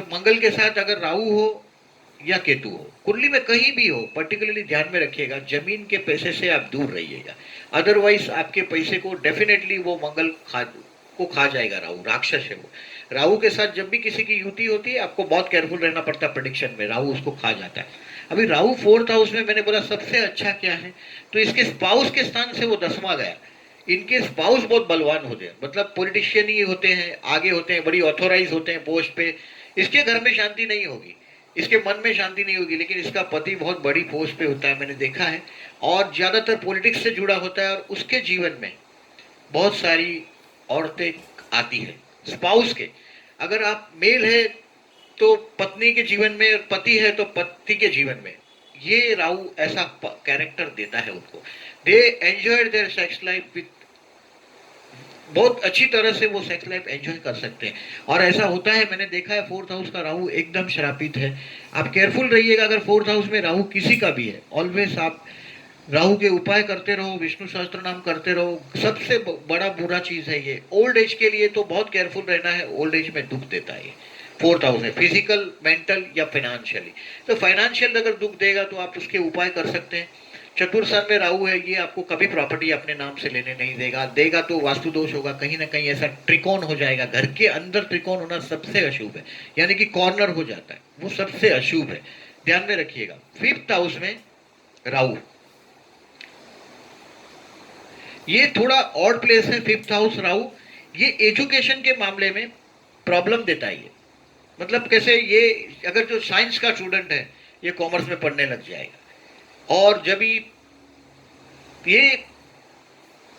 मंगल के साथ अगर राहु हो या केतु हो, कुंडली में कहीं भी हो, पर्टिकुलरली ध्यान में रखिएगा, जमीन के पैसे से आप दूर रहिएगा। अदरवाइज आपके पैसे को डेफिनेटली वो मंगल खा जाएगा। राहु राक्षस है वो। राहु के साथ जब भी किसी की युति होती है, आपको बहुत केयरफुल रहना पड़ता है प्रेडिक्शन में, राहु उसको खा जाता है। अभी राहु 4th हाउस में, मैंने बोला सबसे अच्छा क्या है, तो इसके स्पाउस के स्थान से वो 10वां गया। इनके स्पाउस बहुत बलवान होते हैं, मतलब पॉलिटिशियन ही होते हैं, आगे होते हैं, बड़ी ऑथोराइज होते हैं पोस्ट पे। इसके घर में शांति नहीं होगी, इसके मन में शांति नहीं होगी, लेकिन इसका पति बहुत बड़ी पोस्ट पे होता है, मैंने देखा है, और ज्यादातर पॉलिटिक्स से जुड़ा होता है। और उसके जीवन में बहुत सारी औरतें आती है स्पाउस के। अगर आप मेल है तो पत्नी के जीवन में, और पति है तो पति के जीवन में, ये राहु ऐसा कैरेक्टर देता है उनको। They enjoyed their sex life with, बहुत अच्छी तरह से वो सेक्स लाइफ एंजॉय कर सकते हैं। और ऐसा होता है, मैंने देखा है 4th हाउस का राहु एकदम श्रापित है। आप केयरफुल रहिएगा, अगर 4th हाउस में राहु किसी का भी है, ऑलवेज आप राहु के उपाय करते रहो, विष्णु सहस्त्र नाम करते रहो। सबसे बड़ा बुरा चीज है ये। ओल्ड एज के लिए तो बहुत केयरफुल रहना है, ओल्ड एज में दुख देता है ये 4th हाउस है, फिजिकल, मेंटल या फाइनेंशियली। तो फाइनेंशियल अगर दुख देगा तो आप उसके उपाय कर सकते हैं। चतुर्थ में राहु है, ये आपको कभी प्रॉपर्टी अपने नाम से लेने नहीं देगा, देगा तो वास्तु दोष होगा, कहीं ना कहीं ऐसा त्रिकोण हो जाएगा। घर के अंदर त्रिकोण होना सबसे अशुभ है, यानी कि कॉर्नर हो जाता है, वो सबसे अशुभ है, ध्यान में रखिएगा। 5th हाउस में राहु, ये थोड़ा ऑड प्लेस है 5th हाउस राहु। ये एजुकेशन के मामले में प्रॉब्लम देता है ये, मतलब कैसे, ये अगर जो साइंस का स्टूडेंट है ये कॉमर्स में पढ़ने लग जाएगा, और जब ये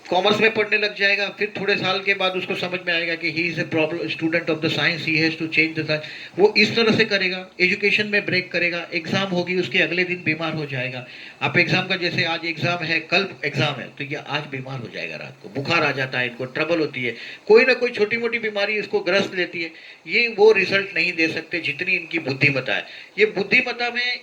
कॉमर्स में पढ़ने लग जाएगा, फिर थोड़े साल के बाद उसको समझ में आएगा कि he is a problem student of the science, he has to change the science. वो इस तरह से करेगा, एजुकेशन में ब्रेक करेगा, एग्जाम होगी उसके अगले दिन बीमार हो जाएगा। आप एग्जाम का, जैसे आज एग्जाम है, कल एग्जाम है, तो ये आज बीमार हो जाएगा, रात को बुखार आ जाता है, इनको ट्रबल होती है, कोई ना कोई छोटी मोटी बीमारी इसको ग्रस्त लेती है। ये वो रिजल्ट नहीं दे सकते जितनी इनकी बुद्धिमत्ता है। ये बुद्धिमत्ता में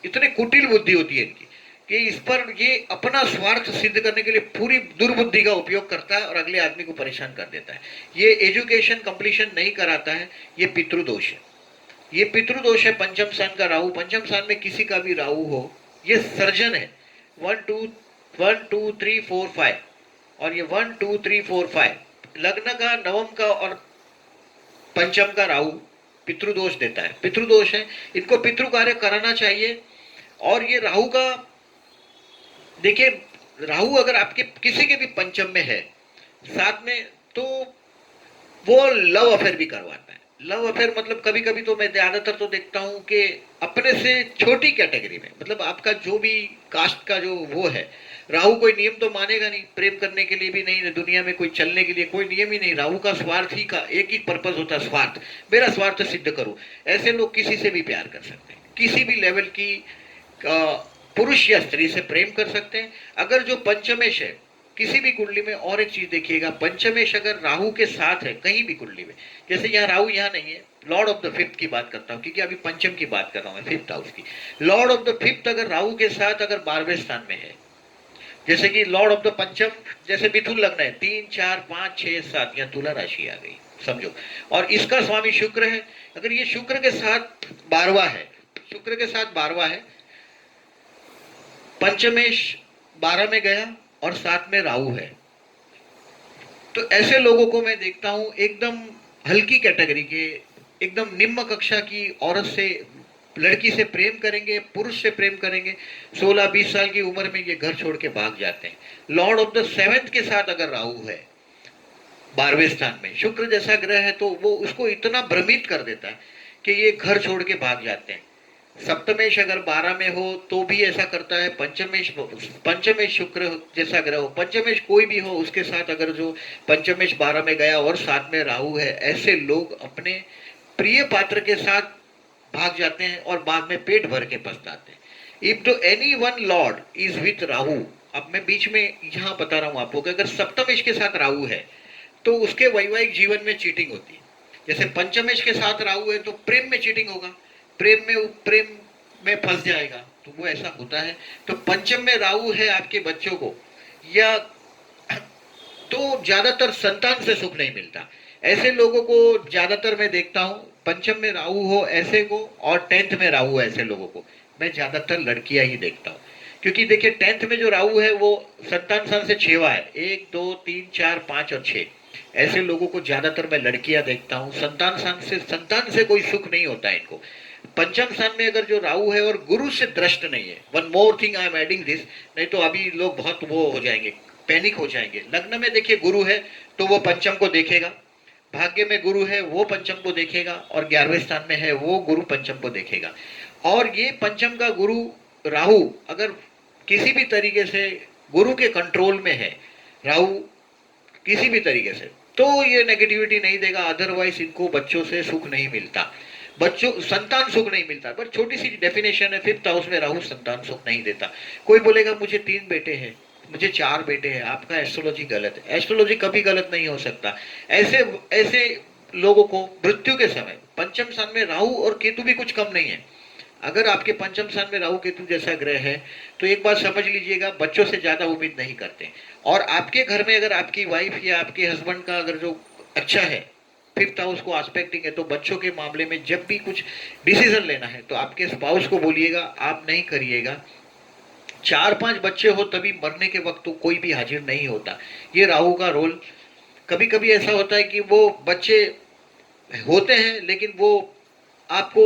इतने कुटिल बुद्धि होती है इनकी, कि इस पर ये अपना स्वार्थ सिद्ध करने के लिए पूरी दुर्बुद्धि का उपयोग करता है और अगले आदमी को परेशान कर देता है। ये एजुकेशन कंप्लीशन नहीं कराता है, ये पितृदोष है, ये पितृदोष है। पंचम स्थान का राहु, पंचम स्थान में किसी का भी राहु हो, ये सर्जन है। 1 2 3 4 5, और ये 1 2 3 4 5 लग्न का, नवम का और पंचम का राहु पितृदोष देता है, पितृदोष है। इनको पितृ कार्य कराना चाहिए। और ये राहु का देखिए, राहु अगर आपके किसी के भी पंचम में है साथ में, तो वो लव अफेयर भी करवाता है। लव अफेयर मतलब कभी कभी तो मैं ज्यादातर तो देखता हूं कि अपने से छोटी कैटेगरी में, मतलब आपका जो भी कास्ट का जो वो है, राहु कोई नियम तो मानेगा नहीं, प्रेम करने के लिए भी नहीं, दुनिया में कोई चलने के लिए कोई नियम ही नहीं। राहु का स्वार्थ ही का एक ही पर्पज होता है, स्वार्थ, मेरा स्वार्थ सिद्ध करूं। ऐसे लोग किसी से भी प्यार कर सकते हैं, किसी भी लेवल की पुरुष या स्त्री से प्रेम कर सकते हैं। अगर जो पंचमेश है किसी भी कुंडली में, और एक चीज देखिएगा, पंचमेश अगर राहु के साथ है कहीं भी कुंडली में, जैसे यहाँ राहु यहाँ नहीं है, लॉर्ड ऑफ द 5th की बात करता हूँ, क्योंकि अभी पंचम की बात कर रहा हूँ, 5th हाउस की। लॉर्ड ऑफ द 5th अगर राहु के साथ अगर 12वें स्थान में है, जैसे कि लॉर्ड ऑफ द पंचम, जैसे मिथुन लग्न है, 3 4 5 6 7, यहाँ तुला राशि आ गई समझो, और इसका स्वामी शुक्र है। अगर ये शुक्र के साथ 12वां है, शुक्र के साथ 12वां है, पंचमेश 12 में गया और साथ में राहु है, तो ऐसे लोगों को मैं देखता हूं एकदम हल्की कैटेगरी के, एकदम निम्न कक्षा की औरत से, लड़की से प्रेम करेंगे, पुरुष से प्रेम करेंगे, 16-20 साल की उम्र में ये घर छोड़ के भाग जाते हैं। लॉर्ड ऑफ द 7th के साथ अगर राहु है 12वें स्थान में, शुक्र जैसा ग्रह है, तो वो उसको इतना भ्रमित कर देता है कि ये घर छोड़ के भाग जाते हैं। सप्तमेश अगर 12 में हो तो भी ऐसा करता है। पंचमेश शुक्र जैसा ग्रह हो, पंचमेश कोई भी हो, उसके साथ अगर जो पंचमेश 12 में गया और साथ में राहु है, ऐसे लोग अपने प्रिय पात्र के साथ भाग जाते हैं और बाद में पेट भर के पछताते हैं। If the any one Lord is with Rahu, अब मैं बीच में यहाँ बता रहा हूँ आपको कि अगर सप्तमेश के साथ राहु है तो उसके वैवाहिक जीवन में चीटिंग होती है। जैसे पंचमेश के साथ राहु है तो प्रेम में चीटिंग होगा, प्रेम में फंस जाएगा, तो वो ऐसा होता है। तो पंचम में राहु है आपके बच्चों को, या तो ज्यादातर संतान से सुख नहीं मिलता। ऐसे लोगों को ज्यादातर मैं देखता हूँ, पंचम में राहु हो ऐसे को और 10th में राहु ऐसे लोगों को मैं ज्यादातर लड़कियां ही देखता हूँ। क्योंकि देखिए 10th में जो राहु है वो संतान स्थान से 6वां है, 1 2 3 4 5 और 6, ऐसे लोगों को ज्यादातर मैं लड़कियां देखता हूँ। संतान से कोई सुख नहीं होता है इनको। पंचम स्थान में अगर जो राहु है और गुरु से दृष्ट नहीं है, one more thing I am adding this, नहीं तो अभी लोग बहुत वो हो जाएंगे, पैनिक हो जाएंगे। लग्न में देखिए गुरु है तो वो पंचम को देखेगा, भाग्य में गुरु है वो पंचम को देखेगा, और 11वें स्थान में है वो गुरु पंचम को देखेगा। और ये पंचम का गुरु राहु अगर किसी भी तरीके से गुरु के कंट्रोल में है, राहु किसी भी तरीके से, तो ये नेगेटिविटी नहीं देगा। अदरवाइज इनको बच्चों से सुख नहीं मिलता, बच्चों संतान सुख नहीं मिलता। पर छोटी सी डेफिनेशन है, 5th हाउस में राहु संतान सुख नहीं देता। कोई बोलेगा मुझे 3 बेटे हैं, मुझे 4 बेटे हैं, आपका एस्ट्रोलॉजी गलत है। एस्ट्रोलॉजी कभी गलत नहीं हो सकता। ऐसे लोगों को मृत्यु के समय पंचम स्थान में राहु और केतु भी कुछ कम नहीं है। अगर आपके पंचम स्थान में राहु केतु जैसा ग्रह है तो एक बात समझ लीजिएगा, बच्चों से ज्यादा उम्मीद नहीं करते। और आपके घर में अगर आपकी वाइफ या आपके हस्बैंड का अगर जो अच्छा है, 5th हाउस को आस्पेक्टिंग है, तो बच्चों के मामले में जब भी कुछ डिसीजन लेना है तो आपके स्पाउस को बोलिएगा, आप नहीं करिएगा। 4-5 बच्चे हो तभी मरने के वक्त तो कोई भी हाजिर नहीं होता। ये राहु का रोल। कभी कभी ऐसा होता है कि वो बच्चे होते हैं लेकिन वो आपको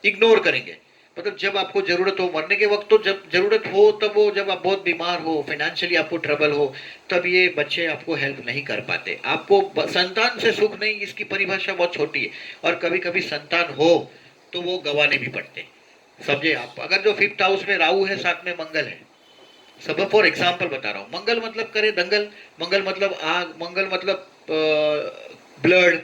इग्नोर करेंगे, मतलब जब आपको जरूरत हो, मरने के वक्त तो जब जरूरत हो तब वो, जब आप बहुत बीमार हो, फाइनेंशियली आपको ट्रबल हो, तब ये बच्चे आपको हेल्प नहीं कर पाते। आपको संतान से सुख नहीं, इसकी परिभाषा बहुत छोटी है। और कभी कभी संतान हो तो वो गंवाने भी पड़ते, समझे आप। अगर जो 5th हाउस में राहु है, साथ में मंगल है, सब फॉर एग्जाम्पल बता रहा हूँ, मंगल मतलब करे दंगल, मंगल मतलब आग, मंगल मतलब ब्लड,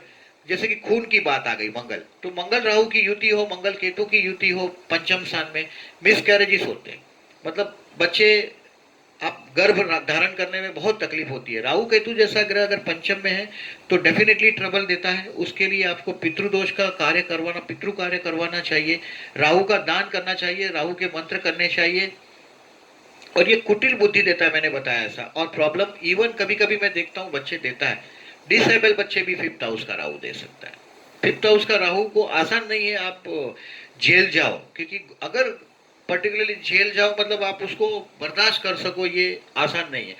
जैसे कि खून की बात आ गई मंगल, तो मंगल राहु की युति हो, मंगल केतु की युति हो पंचम स्थान में, मिस कैरेजेस होते हैं। मतलब बच्चे आप गर्भ धारण करने में बहुत तकलीफ होती है। राहु केतु जैसा ग्रह अगर पंचम में है तो डेफिनेटली ट्रबल देता है। उसके लिए आपको पितृदोष का कार्य करवाना, पितृ कार्य करवाना चाहिए, राहु का दान करना चाहिए, राहु के मंत्र करने चाहिए। और ये कुटिल बुद्धि देता है, मैंने बताया ऐसा। और प्रॉब्लम इवन कभी कभी मैं देखता हूँ बच्चे देता है, डिसेबल बच्चे भी 5th हाउस का राहु दे सकता है। 5th हाउस का राहु को आसान नहीं है आप जेल जाओ, क्योंकि अगर पर्टिकुलरली जेल जाओ मतलब आप उसको बर्दाश्त कर सको, ये आसान नहीं है।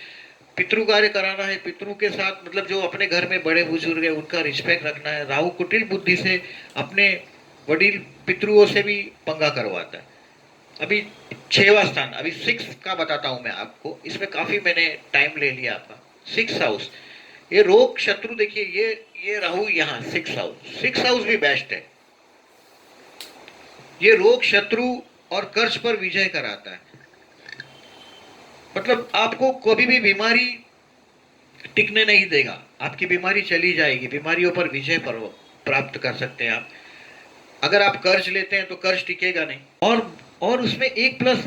पितृ कार्य कराना है, पितृ के साथ मतलब जो अपने घर में बड़े बुजुर्ग है उनका रिस्पेक्ट रखना है। राहु कुटिल बुद्धि से अपने वडील पितृओं से भी पंगा करवाता है। अभी 6वां स्थान, अभी 6 का बताता हूं मैं आपको, इसमें काफी मैंने टाइम ले लिया आपका। 6th हाउस, ये रोग शत्रु, देखिए ये राहु यहाँ 6th हाउस भी बेस्ट है। ये रोग शत्रु और कर्ज पर विजय कराता है। मतलब आपको कभी भी बीमारी टिकने नहीं देगा, आपकी बीमारी चली जाएगी, बीमारियों पर विजय प्राप्त कर सकते हैं आप। अगर आप कर्ज लेते हैं तो कर्ज टिकेगा नहीं। और उसमें एक प्लस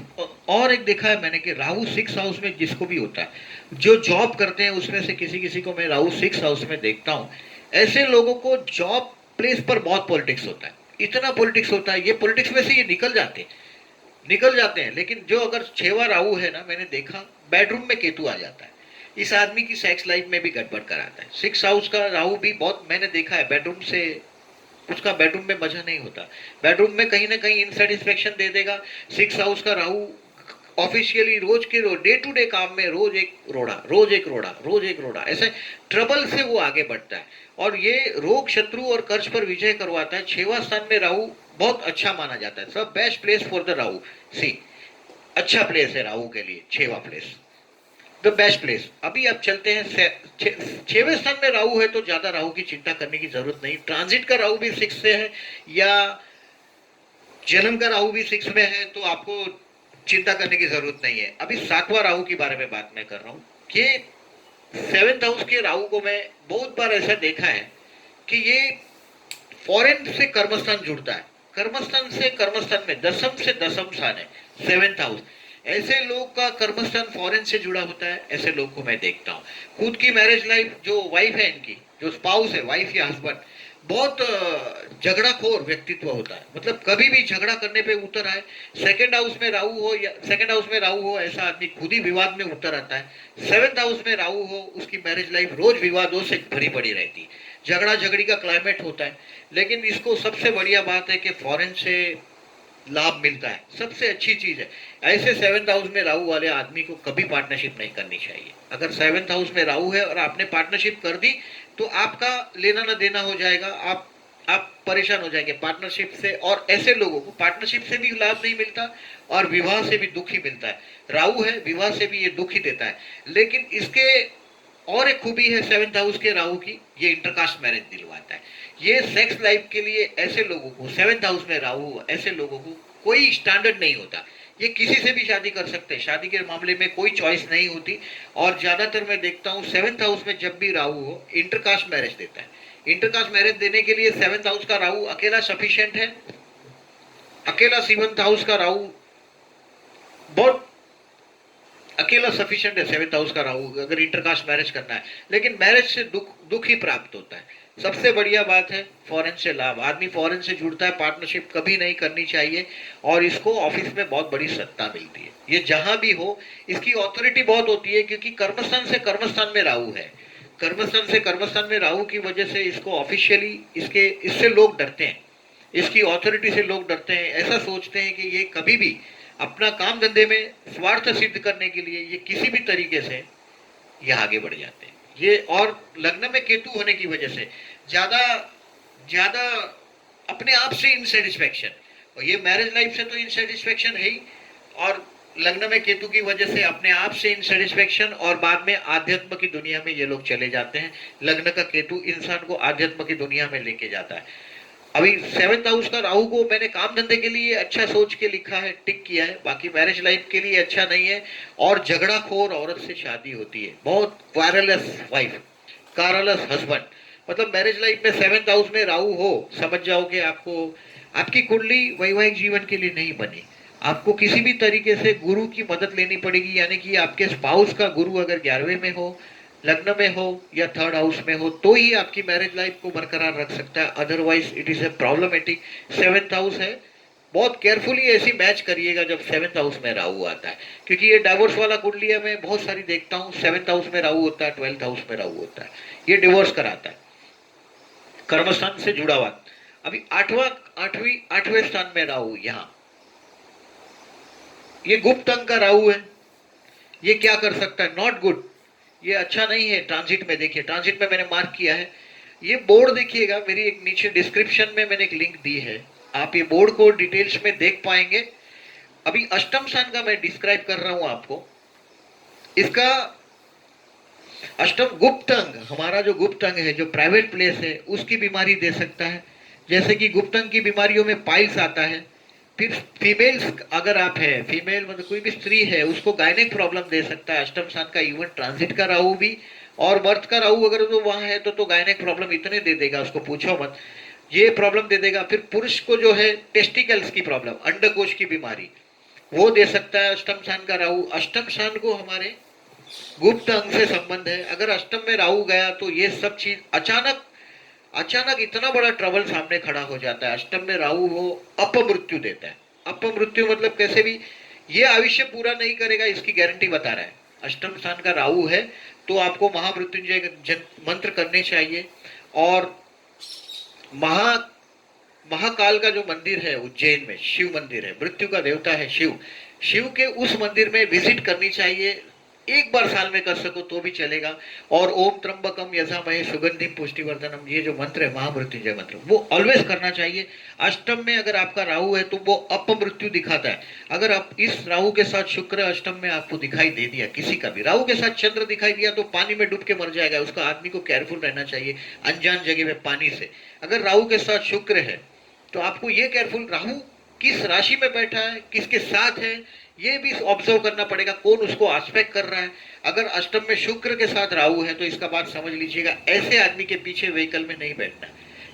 और एक देखा है मैंने कि राहु 6th हाउस में जिसको भी होता है, जो जॉब करते हैं उसमें से किसी किसी को मैं राहु 6th हाउस में देखता हूँ, ऐसे लोगों को जॉब प्लेस पर बहुत पॉलिटिक्स होता है, इतना पॉलिटिक्स होता है, ये पॉलिटिक्स में से ये निकल जाते हैं। लेकिन जो अगर 6वां राहु है ना, मैंने देखा बेडरूम में केतु आ जाता है, इस आदमी की सेक्स लाइफ में भी गड़बड़ कराता है। 6th हाउस का राहु भी बहुत मैंने देखा है, बेडरूम से उसका बेडरूम में मजा नहीं होता, बेडरूम में कहीं ना कहीं इनसेटिस्फेक्शन दे देगा। 6th हाउस का राहु ऑफिशियली रोज के रोज डे टू डे काम में रोज एक रोड़ा ऐसे ट्रबल से वो आगे बढ़ता है। और ये रोग शत्रु और कर्ज पर विजय करवाता है। 6वां स्थान में राहु बहुत अच्छा माना जाता है, सब best place for the Rahu. सी अच्छा प्लेस है राहु के लिए, 6वां प्लेस द बेस्ट प्लेस। अभी आप चलते हैं 6वें स्थान में राहु है तो ज्यादा राहु की चिंता करने की जरूरत नहीं। ट्रांजिट का राहु भी 6 से है या जन्म का राहु भी 6 में है तो आपको चिंता करने की जरूरत नहीं है। अभी 7वां राहु की बारे में बात मैं कर रहा हूँ कि 7th हाउस के राहु को मैं बहुत बार ऐसा देखा है कि ये फॉरेन से कर्मस्थान जुड़ता है, कर्मस्थान से कर्मस्थान में दसम से दसम स्थान है 7th हाउस। ऐसे लोग का कर्मस्थान फॉरेन से जुड़ा होता है, ऐसे लोग को मैं देखता हूँ। खुद की मैरिज लाइफ जो वाइफ है इनकी, जो स्पाउस है, वाइफ या हस्बैंड, बहुत झगड़ाखोर व्यक्तित्व होता है। मतलब कभी भी झगड़ा करने पे उतर आए। सेकंड हाउस में राहु हो ऐसा आदमी खुद ही विवाद में उतर आता है। सेवेंथ हाउस में राहु हो, उसकी मैरिज लाइफ रोज विवादों से भरी पड़ी रहती है, झगड़ा झगड़ी का क्लाइमेट होता है। लेकिन इसको सबसे बढ़िया बात है कि फॉरेन से लाभ मिलता है, सबसे अच्छी चीज है। ऐसे सेवेंथ हाउस में राहु वाले आदमी को कभी पार्टनरशिप नहीं करनी चाहिए। अगर सेवेंथ हाउस में राहु है और आपने पार्टनरशिप कर दी तो आपका लेना ना देना हो जाएगा, आप परेशान हो जाएंगे पार्टनरशिप से। और ऐसे लोगों को पार्टनरशिप से भी लाभ नहीं मिलता और विवाह से भी दुख ही मिलता है। राहु है, विवाह से भी ये दुख ही देता है। लेकिन इसके और एक खूबी है सेवेंथ हाउस के राहु की, ये इंटरकास्ट मैरिज दिलवाता है। ये सेक्स लाइफ के लिए ऐसे लोगों को, सेवेंथ हाउस में राहु ऐसे लोगों को कोई स्टैंडर्ड नहीं होता। ये किसी से भी शादी कर सकते हैं, शादी के मामले में कोई चॉइस नहीं होती। और ज्यादातर मैं देखता हूँ सेवेंथ हाउस में जब भी राहु हो इंटरकास्ट मैरिज देता है। इंटरकास्ट मैरिज देने के लिए सेवेंथ हाउस का राहु अकेला सफिशिएंट है। अकेला सेवेंथ हाउस का राहु बहुत अकेला सफिशिएंट है। सेवेंथ हाउस का राहु अगर इंटरकास्ट मैरिज करना है, लेकिन मैरिज से दुख ही प्राप्त होता है। सबसे बढ़िया बात है फॉरेन से लाभ। आदमी फॉरेन से जुड़ता है, पार्टनरशिप कभी नहीं करनी चाहिए। और इसको ऑफिस में बहुत बड़ी सत्ता मिलती है, ये जहां भी हो इसकी ऑथोरिटी बहुत होती है, क्योंकि कर्मस्थान से कर्मस्थान में राहु है। कर्मस्थान से कर्मस्थान में राहु की वजह से इसको ऑफिशियली इससे लोग डरते हैं, इसकी ऑथोरिटी से लोग डरते हैं। ऐसा सोचते हैं कि ये कभी भी अपना काम धंधे में स्वार्थ सिद्ध करने के लिए ये किसी भी तरीके से ये आगे बढ़ जाते हैं। ये और लग्न में केतु होने की वजह से ज्यादा ज्यादा अपने आप से इनसेटिस्फेक्शन, और ये मैरिज लाइफ से तो इनसेटिस्फेक्शन है ही, और लग्न में केतु की वजह से अपने आप से इनसेटिस्फेक्शन, और बाद में आध्यात्म की दुनिया में ये लोग चले जाते हैं। लग्न का केतु इंसान को आध्यात्म की दुनिया में लेके जाता है। अभी सेवेंथ हाउस का राहु को मैंने काम धंधे के लिए अच्छा सोच के लिखा है, टिक किया है, बाकी मैरिज लाइफ के लिए अच्छा नहीं है। और झगड़ाखोर औरत से शादी होती है, बहुत क्वारलस वाइफ, कारलस हस्बैंड। मतलब मैरिज लाइफ में सेवेंथ हाउस में राहु हो, समझ जाओ कि आपको आपकी कुंडली वैवाहिक जीवन के लिए नहीं बनी। आपको किसी भी तरीके से गुरु की मदद लेनी पड़ेगी, यानी कि आपके स्पाउस का गुरु अगर 11वें में हो, लग्न में हो या थर्ड हाउस में हो, तो ही आपकी मैरिज लाइफ को बरकरार रख सकता है। Otherwise it is a problematic. Seventh house है, बहुत केयरफुली ऐसी मैच करिएगा जब सेवेंथ हाउस में राहु आता है, क्योंकि ये डाइवोर्स वाला कुंडली है, मैं बहुत सारी देखता हूँ। सेवेंथ हाउस में राहु होता है, ट्वेल्थ हाउस में राहु होता है, ये डिवोर्स कराता है। कर्मस्थान से जुड़ा हुआ। अभी आठवें स्थान में राहु, यहां ये गुप्त अंक का राहु है। ये क्या कर सकता है? नॉट गुड, ये अच्छा नहीं है। ट्रांजिट में देखिए, ट्रांजिट में मैंने मार्क किया है। ये बोर्ड देखिएगा, मेरी एक नीचे डिस्क्रिप्शन में मैंने एक लिंक दी है, आप ये बोर्ड को डिटेल्स में देख पाएंगे। अभी अष्टम स्थान का मैं डिस्क्राइब कर रहा हूं आपको। इसका अष्टम गुप्त अंग, हमारा जो गुप्त अंग है, जो प्राइवेट प्लेस है, उसकी बीमारी दे सकता है। जैसे कि गुप्त अंग की बीमारियों में पाइल्स आता है। फिर फीमेल्स, अगर आप है फीमेल, मतलब कोई भी स्त्री है, उसको गायनिक प्रॉब्लम दे सकता है अष्टम स्थान का। इवन ट्रांजिट का राहु भी, और बर्थ का राहु अगर तो वहां है तो गायनिक प्रॉब्लम इतने दे देगा, उसको पूछो मत, ये प्रॉब्लम दे देगा। फिर पुरुष को जो है टेस्टिकल्स की प्रॉब्लम, अंडकोश की बीमारी, वो दे सकता है अष्टम स्थान का राहु। अष्टम स्थान को हमारे गुप्त अंग से संबंध है। अगर अष्टम में राहु गया तो ये सब चीज अचानक अचानक इतना बड़ा ट्रबल सामने खड़ा हो जाता है। अष्टम में राहु हो अपमृत्यु देता है। अपमृत्यु मतलब कैसे भी ये आयुष्य पूरा नहीं करेगा, इसकी गारंटी बता रहा है। अष्टम स्थान का राहु है तो आपको महामृत्युंजय मंत्र करने चाहिए। और महाकाल का जो मंदिर है उज्जैन में, शिव मंदिर है, मृत्यु का देवता है शिव, शिव के उस मंदिर में विजिट करनी चाहिए। एक बार साल में कर सको तो भी चलेगा। और ओम त्र्यंबकम यजामहे सुगंधिम पुष्टिवर्धनम, ये जो मंत्र है महामृत्युंजय मंत्र, वो ऑलवेज करना चाहिए। अष्टम में अगर आपका राहु है तो वो अपमृत्यु दिखाता है। अगर आप इस राहु के साथ शुक्र अष्टम में आपको दिखाई दे दिया, किसी का भी राहु के साथ चंद्र दिखाई दिया, तो पानी में डूब के मर जाएगा। उसका आदमी को केयरफुल रहना चाहिए अनजान जगह में पानी से। अगर राहु के साथ शुक्र है तो आपको ये केयरफुल, राहु किस राशि में बैठा है, किसके साथ है, ये भी ऑब्जर्व करना पड़ेगा, कौन उसको आस्पेक्ट कर रहा है। अगर अष्टम में शुक्र के साथ राहु है तो इसका बात समझ लीजिएगा, ऐसे आदमी के पीछे व्हीकल में नहीं बैठना।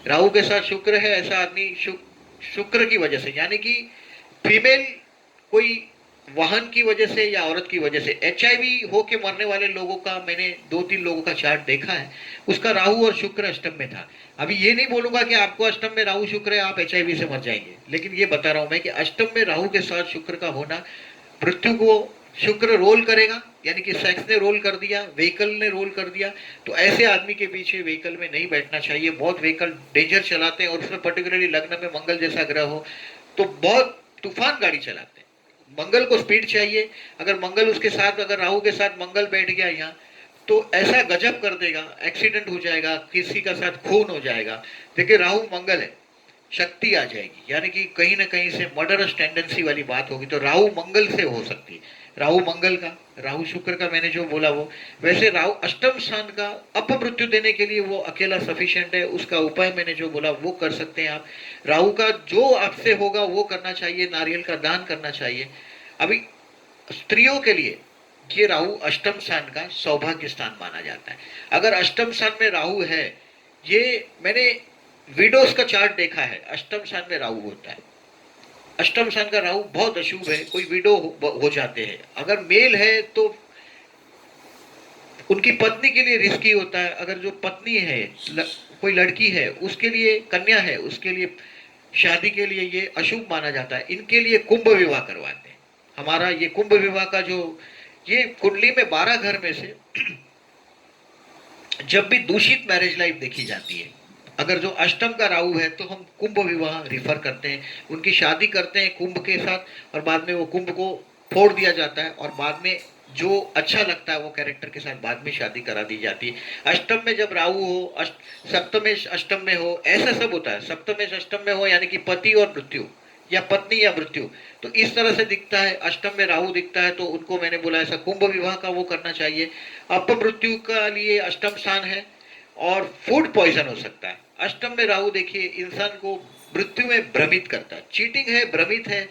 राहु के साथ शुक्र है, ऐसा आदमी शुक्र की वजह से, यानी कि फीमेल कोई वाहन की वजह से या औरत की वजह से एचआईवी होके मरने वाले लोगों का मैंने 2-3 लोगों का चार्ट देखा है, उसका राहु और शुक्र अष्टम में था। अभी ये नहीं बोलूंगा कि आपको अष्टम में राहु शुक्र है आप एचआईवी से मर जाएंगे, लेकिन ये बता रहा हूं मैं कि अष्टम में राहु के साथ शुक्र का होना, मृत्यु को शुक्र रोल करेगा, यानी कि सेक्स ने रोल कर दिया, व्हीकल ने रोल कर दिया, तो ऐसे आदमी के पीछे व्हीकल में नहीं बैठना चाहिए। बहुत व्हीकल डेंजर चलाते हैं और उसमें पर्टिकुलरली लग्न में मंगल जैसा ग्रह हो तो बहुत तूफान गाड़ी चलाते हैं। मंगल को स्पीड चाहिए, अगर मंगल उसके साथ, अगर राहु के साथ मंगल बैठ गया यहाँ तो ऐसा गजब कर देगा, एक्सीडेंट हो जाएगा, किसी का साथ खून हो जाएगा। देखिए राहु मंगल है, शक्ति आ जाएगी, यानी कि कहीं ना कहीं से मर्डरस टेंडेंसी वाली बात होगी, तो राहु मंगल से हो सकती है। राहु मंगल का, राहु शुक्र का मैंने जो बोला वो, वैसे राहु अष्टम स्थान का अपमृत्यु देने के लिए वो अकेला सफिशिएंट है, उसका उपाय मैंने जो बोला वो कर सकते हैं आप। राहु का जो आपसे होगा वो करना चाहिए, नारियल का दान करना चाहिए। अभी स्त्रियों के लिए ये राहु अष्टम स्थान का सौभाग्य स्थान माना जाता है। अगर अष्टम स्थान में राहु है, ये मैंने विडोज का चार्ट देखा है, अष्टम स्थान में राहु होता है, अष्टम स्थान का राहु बहुत अशुभ है, कोई विडो हो जाते हैं। अगर मेल है तो उनकी पत्नी के लिए रिस्की होता है, अगर जो पत्नी है कोई लड़की है उसके लिए, कन्या है उसके लिए शादी के लिए ये अशुभ माना जाता है। इनके लिए कुंभ विवाह करवाते हैं। हमारा ये कुंभ विवाह का जो, ये कुंडली में 12 घर में से जब भी दूषित मैरिज लाइफ देखी जाती है, अगर जो अष्टम का राहु है तो हम कुंभ विवाह रिफर करते हैं, उनकी शादी करते हैं कुंभ के साथ और बाद में वो कुंभ को फोड़ दिया जाता है और बाद में जो अच्छा लगता है वो कैरेक्टर के साथ बाद में शादी करा दी जाती है। अष्टम में जब राहु हो, सप्तमेश अष्टम में हो, ऐसा सब होता है। सप्तमेश अष्टम में हो यानी कि पति और मृत्यु या पत्नी या मृत्यु, तो इस तरह से दिखता है। अष्टम में राहु दिखता है तो उनको मैंने बोला ऐसा कुंभ विवाह का वो करना चाहिए। अपमृत्यु का लिए अष्टम स्थान है और फूड पॉइजन हो सकता है। अष्टम में राहु देखिए इंसान को मृत्यु में भ्रमित करता है, चीटिंग है, भ्रमित है,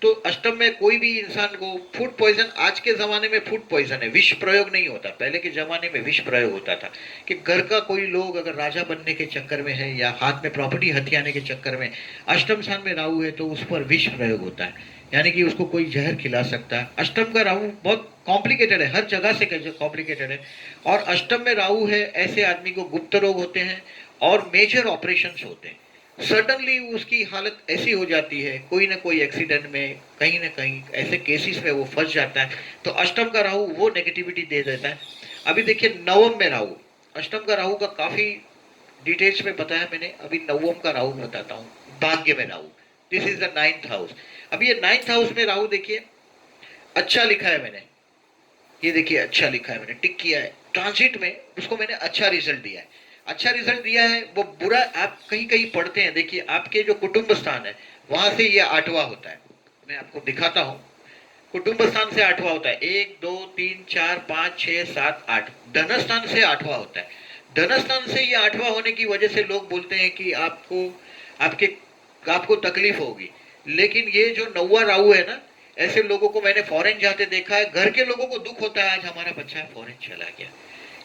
तो अष्टम में कोई भी इंसान को फूड पॉइजन, आज के जमाने में फूड पॉइजन है, विष प्रयोग नहीं होता, पहले के जमाने में विष प्रयोग होता था कि घर का कोई लोग अगर राजा बनने के चक्कर में है या हाथ में प्रॉपर्टी हथियाने के चक्कर में अष्टम स्थान में राहु है तो उस पर विष प्रयोग होता है, यानी कि उसको कोई जहर खिला सकता है। अष्टम का राहु बहुत कॉम्प्लिकेटेड है, हर जगह से कॉम्प्लिकेटेड है। और अष्टम में राहु है, ऐसे आदमी को गुप्त रोग होते हैं और मेजर ऑपरेशंस होते हैं। सडनली उसकी हालत ऐसी हो जाती है, कोई ना कोई एक्सीडेंट में, कहीं ना कहीं ऐसे केसेस में वो फंस जाता है, तो अष्टम का राहु वो नेगेटिविटी दे देता है। अभी देखिए नवम में राहु, अष्टम का राहु का काफी डिटेल्स में बताया मैंने, अभी नवम का राहु बताता हूँ। भाग्य में Rahu, this is the 9th house. अभी ये 9th हाउस में राहु देखिए, अच्छा लिखा है मैंने, ये देखिए अच्छा लिखा है मैंने, टिक किया है, ट्रांजिट में उसको मैंने अच्छा रिजल्ट दिया है। अच्छा रिजल्ट दिया है वो बुरा, आप कहीं कहीं पढ़ते हैं, देखिए आपके जो कुटुंब स्थान है वहां से ये 8वां होता है, मैं आपको दिखाता हूं। कुटुंब स्थान से 8वां होता है, 1 2 3 4 5 6 7 8, धन स्थान से 8वां होता है। धन स्थान से ये 8वां होने की वजह से लोग बोलते हैं कि आपको आपके आपको तकलीफ होगी, लेकिन ये जो 9वां राहु है ना, ऐसे लोगों को मैंने फॉरेन जाते देखा है, घर के लोगों को दुख होता है आज हमारा बच्चा फॉरेन चला गया,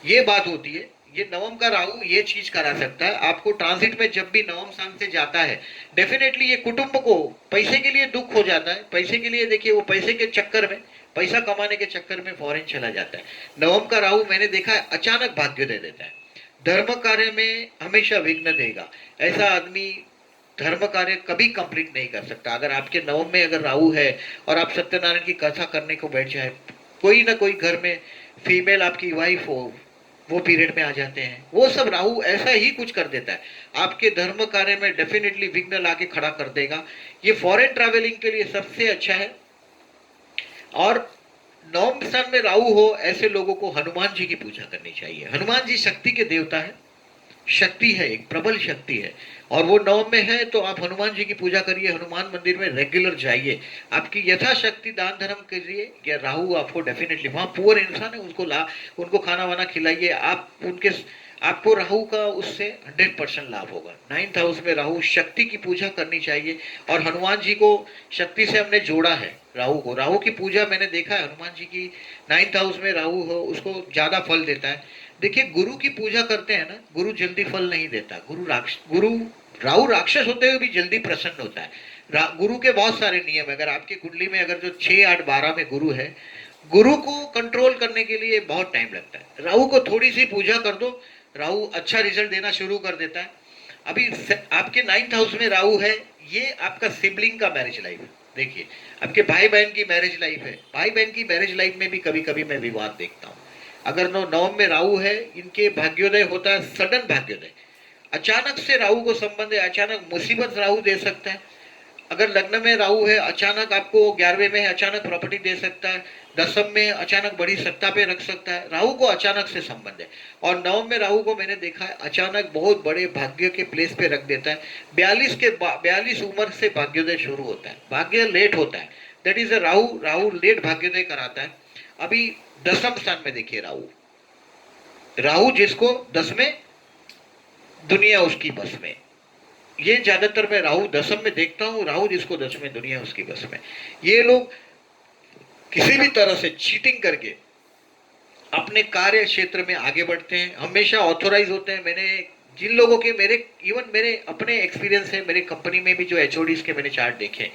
ये बात होती है। ये नवम का राहु ये चीज करा सकता है आपको। ट्रांजिट में जब भी नवम स्थान से जाता है डेफिनेटली ये कुटुंब को पैसे के लिए दुख हो जाता है, पैसे के लिए देखिए वो पैसे के चक्कर में, पैसा कमाने के चक्कर में फॉरेन चला जाता है। नवम का राहु मैंने देखा है अचानक भाग्य दे देता है, धर्म कार्य में हमेशा विघ्न देगा। ऐसा आदमी धर्म कार्य कभी कंप्लीट नहीं कर सकता। अगर आपके नवम में अगर राहु है और आप सत्यनारायण की कथा करने को बैठ जाए, कोई ना कोई घर में फीमेल आपकी वाइफ हो, वो पीरियड में आ जाते हैं, वो सब राहु ऐसा ही कुछ कर देता है, आपके धर्म कार्य में डेफिनेटली विघ्न लाके खड़ा कर देगा। ये फॉरेन ट्रैवलिंग के लिए सबसे अच्छा है। और नवम स्थान में राहु हो ऐसे लोगों को हनुमान जी की पूजा करनी चाहिए। हनुमान जी शक्ति के देवता है, शक्ति है, एक प्रबल शक्ति है, और वो नवम में है तो आप हनुमान जी की पूजा करिए, हनुमान मंदिर में रेगुलर जाइए, आपकी यथाशक्ति दान धर्म कीजिए। या राहु आपको डेफिनेटली, वहां पुअर इंसान है उनको खाना वाना खिलाइए, आप उनके, आपको राहु का उससे 100% लाभ होगा। 9th हाउस में राहु, शक्ति की पूजा करनी चाहिए। और हनुमान जी को शक्ति से हमने जोड़ा है, राहु को, राहु की पूजा मैंने देखा है हनुमान जी की, 9th हाउस में राहु हो उसको ज्यादा फल देता है। देखिए गुरु की पूजा करते हैं ना, गुरु जल्दी फल नहीं देता, गुरु राहु राक्षस होते हुए भी जल्दी प्रसन्न होता है। गुरु के बहुत सारे नियम है। अगर आपकी कुंडली में अगर जो 6, 8, 12 में गुरु है, गुरु को कंट्रोल करने के लिए बहुत टाइम लगता है। राहु को थोड़ी सी पूजा कर दो, राहु अच्छा रिजल्ट देना शुरू कर देता है। अभी आपके 9th हाउस में राहु है, ये आपका सिबलिंग का मैरिज लाइफ है। देखिए, आपके भाई बहन की मैरिज लाइफ है, भाई बहन की मैरिज लाइफ में भी कभी कभी मैं विवाद देखता हूँ। अगर नवम में राहु है, इनके भाग्योदय होता है, सडन भाग्योदय, अचानक से राहु को संबंध है, अचानक मुसीबत राहु दे सकता है। अगर लग्न में राहु है, अचानक आपको 11वें में अचानक प्रॉपर्टी दे सकता है, 10वीं में अचानक बड़ी सत्ता पे रख सकता है। राहु को अचानक से संबंध है। और 9 में राहु को मैंने देखा है अचानक बहुत बड़े भाग्य के प्लेस पे रख देता है। 42 उम्र से भाग्योदय शुरू होता है, भाग्य लेट होता है, that is Rahu. Rahu late भाग्योदय कराता है। अभी 10th स्थान में देखिए राहु, राहु जिसको 10 में, दुनिया उसकी बस में। ये ज्यादातर मैं राहु 10th में देखता हूँ, राहु जिसको 10 में, दुनिया उसकी बस में। ये लोग किसी भी तरह से चीटिंग करके अपने कार्य क्षेत्र में आगे बढ़ते हैं, हमेशा ऑथोराइज होते हैं। मैंने जिन लोगों के मेरे अपने एक्सपीरियंस है, मेरे कंपनी में भी जो एचओडीज के मैंने चार्ट देखे,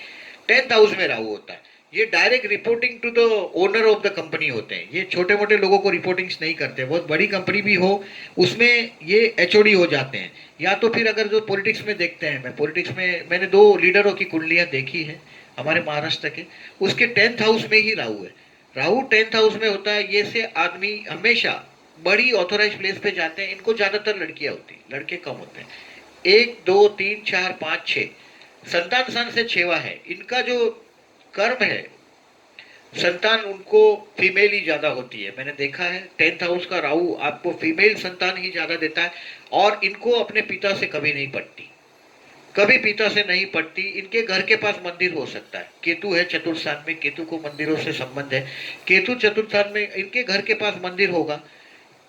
10th हाउस में राहु होता है, ये direct reporting to the owner of the company होते हैं। ये छोटे मोटे लोगों को रिपोर्टिंग्स नहीं करते, बहुत बड़ी कंपनी भी हो उसमें ये एचओडी हो जाते हैं। या तो फिर अगर जो पॉलिटिक्स में देखते हैं, मैं पॉलिटिक्स में मैंने 2 लीडरों की कुंडलियां देखी है हमारे महाराष्ट्र के, उसके 10th हाउस में ही राहु है। राहु 10th हाउस में होता है, ये से आदमी हमेशा बड़ी ऑथोराइज प्लेस पे जाते हैं। इनको ज्यादातर लड़कियां होती हैं, लड़के कम होते हैं। 1, 2, 3, 4, 5, 6 संतान स्थान से 6वां है। इनका जो कर्म है, संतान उनको फीमेल ही ज्यादा होती है, मैंने देखा है। 10th हाउस का राहु आपको फीमेल संतान ही ज्यादा देता है। और इनको अपने पिता से कभी नहीं पटती, कभी पिता से नहीं पटती। इनके घर के पास मंदिर हो सकता है, केतु है चतुर्थ स्थान में, केतु को मंदिरों से संबंध है, केतु चतुर्थ स्थान में, इनके घर के पास मंदिर होगा।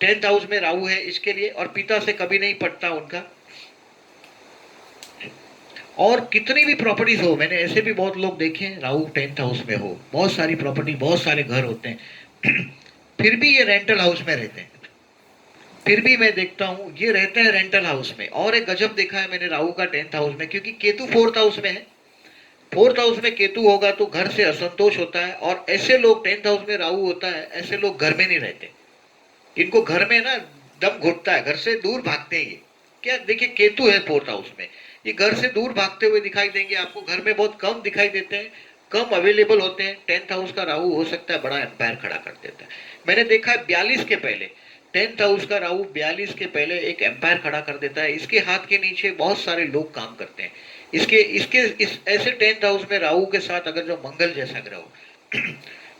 10th हाउस में राहु है इसके लिए, और पिता से कभी नहीं पटता उनका। और कितनी भी प्रॉपर्टीज हो, मैंने ऐसे भी बहुत लोग देखे हैं राहु 10th हाउस में हो, बहुत सारी प्रॉपर्टी, बहुत सारे घर होते हैं फिर भी ये रेंटल हाउस में रहते हैं। फिर भी मैं देखता हूं ये रहते हैं रेंटल हाउस में। और एक गजब देखा है मैंने राहु का 10th हाउस में, क्योंकि केतु 4th हाउस में है। 4th हाउस में केतु होगा तो घर से असंतोष होता है। और ऐसे लोग, 10th हाउस में राहु होता है, ऐसे लोग घर में नहीं रहते। इनको घर में ना दम घुटता है, घर से दूर भागते हैं ये। क्या देखिए, केतु है 4th हाउस में, ये घर से दूर भागते हुए दिखाई देंगे आपको, घर में बहुत कम दिखाई देते हैं, कम अवेलेबल होते हैं। 10th हाउस का राहु हो सकता है बड़ा एम्पायर खड़ा कर देता है। मैंने देखा है 42 के पहले 10th हाउस का राहु 42 के पहले एक एम्पायर खड़ा कर देता है। इसके हाथ के नीचे बहुत सारे लोग काम करते हैं। इसके इसके इस ऐसे 10th हाउस में राहु के साथ अगर जो मंगल जैसा ग्रह हो